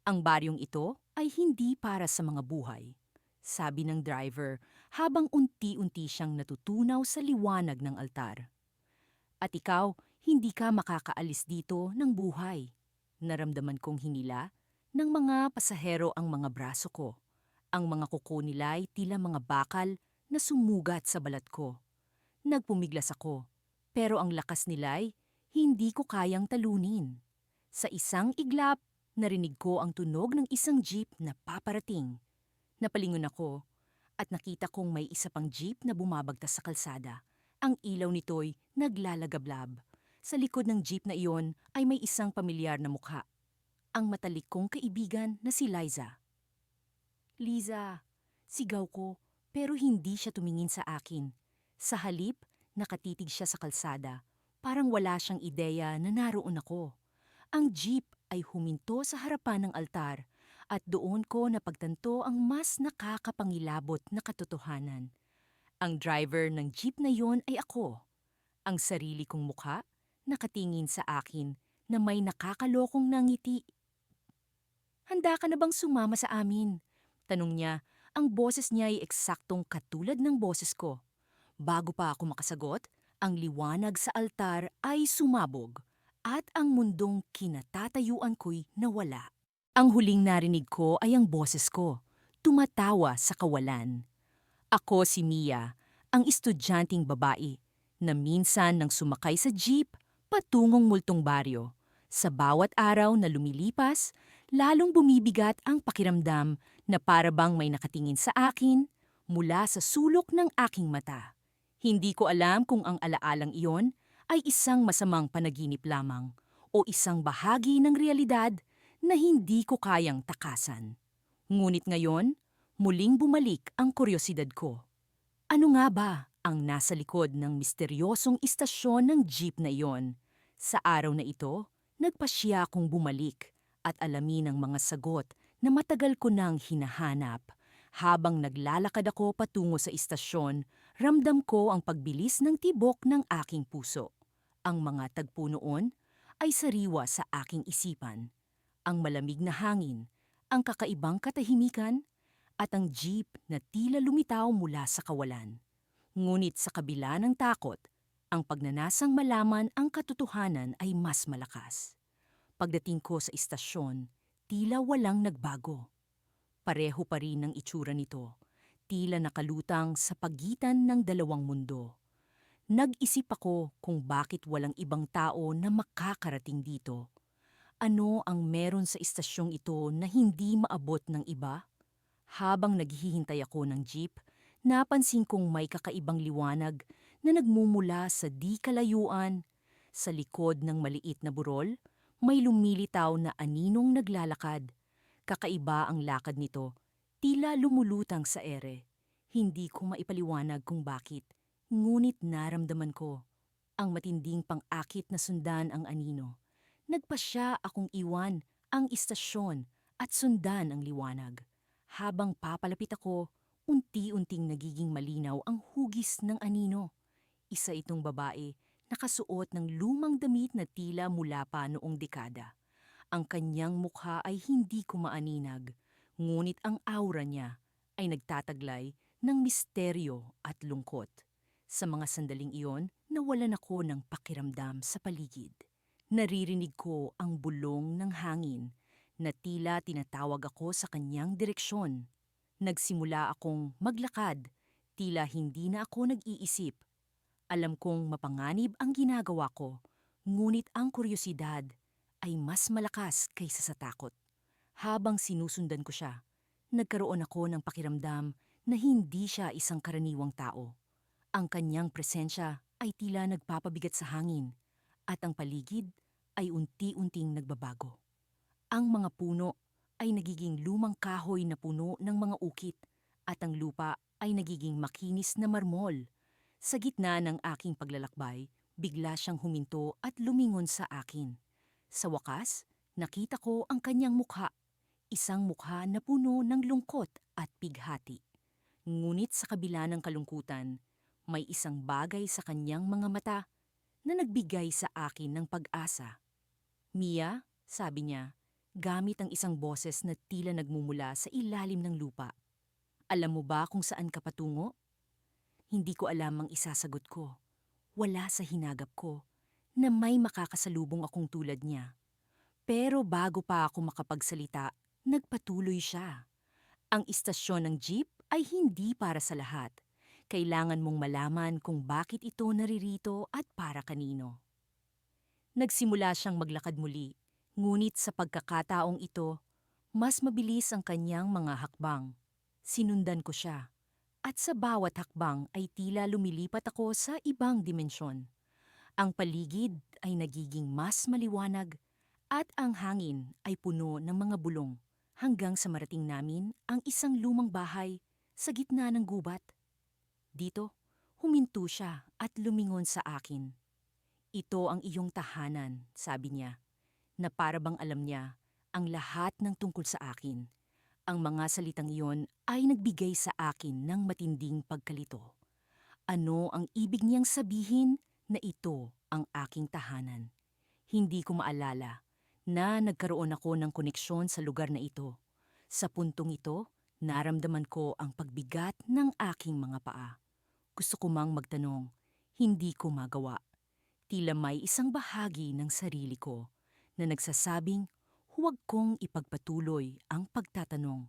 Ang baryong ito ay hindi para sa mga buhay, sabi ng driver habang unti-unti siyang natutunaw sa liwanag ng altar. At ikaw, hindi ka makakaalis dito ng buhay. Naramdaman kong hinila ng mga pasahero ang mga braso ko. Ang mga kuko nila'y tila mga bakal na sumugat sa balat ko. Nagpumiglas ako, pero ang lakas nila'y hindi ko kayang talunin. Sa isang iglap, narinig ko ang tunog ng isang jeep na paparating. Napalingon ako at nakita kong may isa pang jeep na bumabagtas sa kalsada. Ang ilaw nito'y naglalagablab. Sa likod ng jeep na iyon ay may isang pamilyar na mukha. Ang matalik kong kaibigan na si Liza. Liza, sigaw ko, pero hindi siya tumingin sa akin. Sa halip, nakatitig siya sa kalsada. Parang wala siyang ideya na naroon ako. Ang jeep ay huminto sa harapan ng altar at doon ko napagtanto ang mas nakakapangilabot na katotohanan. Ang driver ng jeep na yon ay ako. Ang sarili kong mukha nakatingin sa akin na may nakakalokong nangiti. Handa ka na bang sumama sa amin? Tanong niya, ang boses niya ay eksaktong katulad ng boses ko. Bago pa ako makasagot, ang liwanag sa altar ay sumabog at ang mundong kinatatayuan ko'y nawala. Ang huling narinig ko ay ang boses ko, tumatawa sa kawalan. Ako si Mia, ang estudyanteng babae na minsan nang sumakay sa jeep patungong multong baryo. Sa bawat araw na lumilipas, lalong bumibigat ang pakiramdam na para bang may nakatingin sa akin mula sa sulok ng aking mata. Hindi ko alam kung ang alaalang iyon ay isang masamang panaginip lamang o isang bahagi ng realidad na hindi ko kayang takasan. Ngunit ngayon, muling bumalik ang kuryosidad ko. Ano nga ba ang nasa likod ng misteryosong istasyon ng jeep na iyon? Sa araw na ito, nagpasya akong bumalik at alamin ang mga sagot na matagal ko nang hinahanap. Habang naglalakad ako patungo sa istasyon, ramdam ko ang pagbilis ng tibok ng aking puso. Ang mga tagpo noon ay sariwa sa aking isipan. Ang malamig na hangin, ang kakaibang katahimikan, at ang jeep na tila lumitaw mula sa kawalan. Ngunit sa kabila ng takot, ang pagnanasang malaman ang katotohanan ay mas malakas. Pagdating ko sa istasyon, tila walang nagbago. Pareho pa rin ang itsura nito, tila nakalutang sa pagitan ng dalawang mundo. Nag-isip ako kung bakit walang ibang tao na makakarating dito. Ano ang meron sa istasyong ito na hindi maabot ng iba? Habang naghihintay ako ng jeep, napansin kong may kakaibang liwanag na nagmumula sa di kalayuan. Sa likod ng maliit na burol, may lumilitaw na aninong naglalakad. Kakaiba ang lakad nito, tila lumulutang sa ere. Hindi ko maipaliwanag kung bakit, ngunit naramdaman ko ang matinding pang-akit na sundan ang anino. Nagpasya akong iwan ang istasyon at sundan ang liwanag. Habang papalapit ako, unti-unting nagiging malinaw ang hugis ng anino. Isa itong babae, nakasuot ng lumang damit na tila mula pa noong dekada. Ang kanyang mukha ay hindi ko maaninag, ngunit ang aura niya ay nagtataglay ng misteryo at lungkot. Sa mga sandaling iyon, nawalan ako ng pakiramdam sa paligid. Naririnig ko ang bulong ng hangin na tila tinatawag ako sa kanyang direksyon. Nagsimula akong maglakad, tila hindi na ako nag-iisip. Alam kong mapanganib ang ginagawa ko, ngunit ang kuryosidad ay mas malakas kaysa sa takot. Habang sinusundan ko siya, nagkaroon ako ng pakiramdam na hindi siya isang karaniwang tao. Ang kanyang presensya ay tila nagpapabigat sa hangin at ang paligid ay unti-unting nagbabago. Ang mga puno ay nagiging lumang kahoy na puno ng mga ukit at ang lupa ay nagiging makinis na marmol. Sa gitna ng aking paglalakbay, bigla siyang huminto at lumingon sa akin. Sa wakas, nakita ko ang kanyang mukha, isang mukha na puno ng lungkot at pighati. Ngunit sa kabila ng kalungkutan, may isang bagay sa kanyang mga mata na nagbigay sa akin ng pag-asa. "Mia," sabi niya, gamit ang isang boses na tila nagmumula sa ilalim ng lupa. "Alam mo ba kung saan ka patungo?" Hindi ko alam ang isasagot ko. Wala sa hinagap ko na may makakasalubong akong tulad niya. Pero bago pa ako makapagsalita, nagpatuloy siya. Ang istasyon ng jeep ay hindi para sa lahat. Kailangan mong malaman kung bakit ito naririto at para kanino. Nagsimula siyang maglakad muli, ngunit sa pagkakataong ito, mas mabilis ang kanyang mga hakbang. Sinundan ko siya, at sa bawat hakbang ay tila lumilipat ako sa ibang dimensyon. Ang paligid ay nagiging mas maliwanag at ang hangin ay puno ng mga bulong hanggang sa marating namin ang isang lumang bahay sa gitna ng gubat. Dito, huminto siya at lumingon sa akin. "Ito ang iyong tahanan," sabi niya, na para bang alam niya ang lahat ng tungkol sa akin. Ang mga salitang iyon ay nagbigay sa akin ng matinding pagkalito. Ano ang ibig niyang sabihin na ito ang aking tahanan? Hindi ko maalala na nagkaroon ako ng koneksyon sa lugar na ito. Sa puntong ito, Naramdaman ko ang pagbigat ng aking mga paa. Gusto ko mang magtanong, hindi ko magawa. Tila may isang bahagi ng sarili ko na nagsasabing huwag kong ipagpatuloy ang pagtatanong.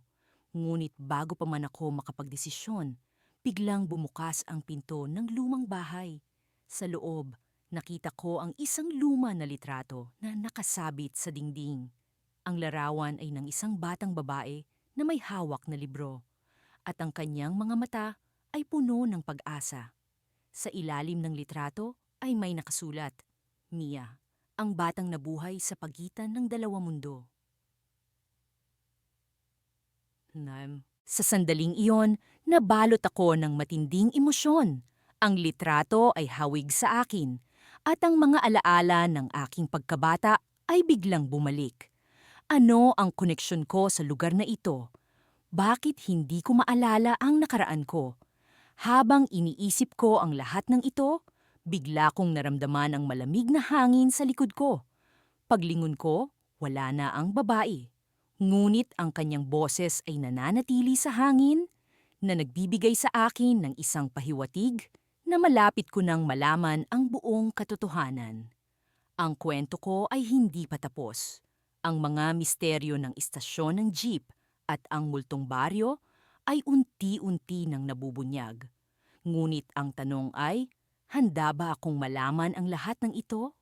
Ngunit bago pa man ako makapagdesisyon, biglang bumukas ang pinto ng lumang bahay. Sa loob, nakita ko ang isang luma na litrato na nakasabit sa dingding. Ang larawan ay ng isang batang babae na may hawak na libro at ang kanyang mga mata ay puno ng pag-asa. Sa ilalim ng litrato ay may nakasulat, Mia, ang batang nabuhay sa pagitan ng dalawa mundo. Sa sandaling iyon, nabalot ako ng matinding emosyon. Ang litrato ay hawig sa akin at ang mga alaala ng aking pagkabata ay biglang bumalik. Ano ang koneksyon ko sa lugar na ito? Bakit hindi ko maalala ang nakaraan ko? Habang iniisip ko ang lahat ng ito, bigla kong naramdaman ang malamig na hangin sa likod ko. Paglingon ko, wala na ang babae. Ngunit ang kanyang boses ay nananatili sa hangin na nagbibigay sa akin ng isang pahiwatig na malapit ko nang malaman ang buong katotohanan. Ang kwento ko ay hindi pa tapos. Ang mga misteryo ng istasyon ng jeep at ang multong baryo ay unti-unti nang nabubunyag. Ngunit ang tanong ay, handa ba akong malaman ang lahat ng ito?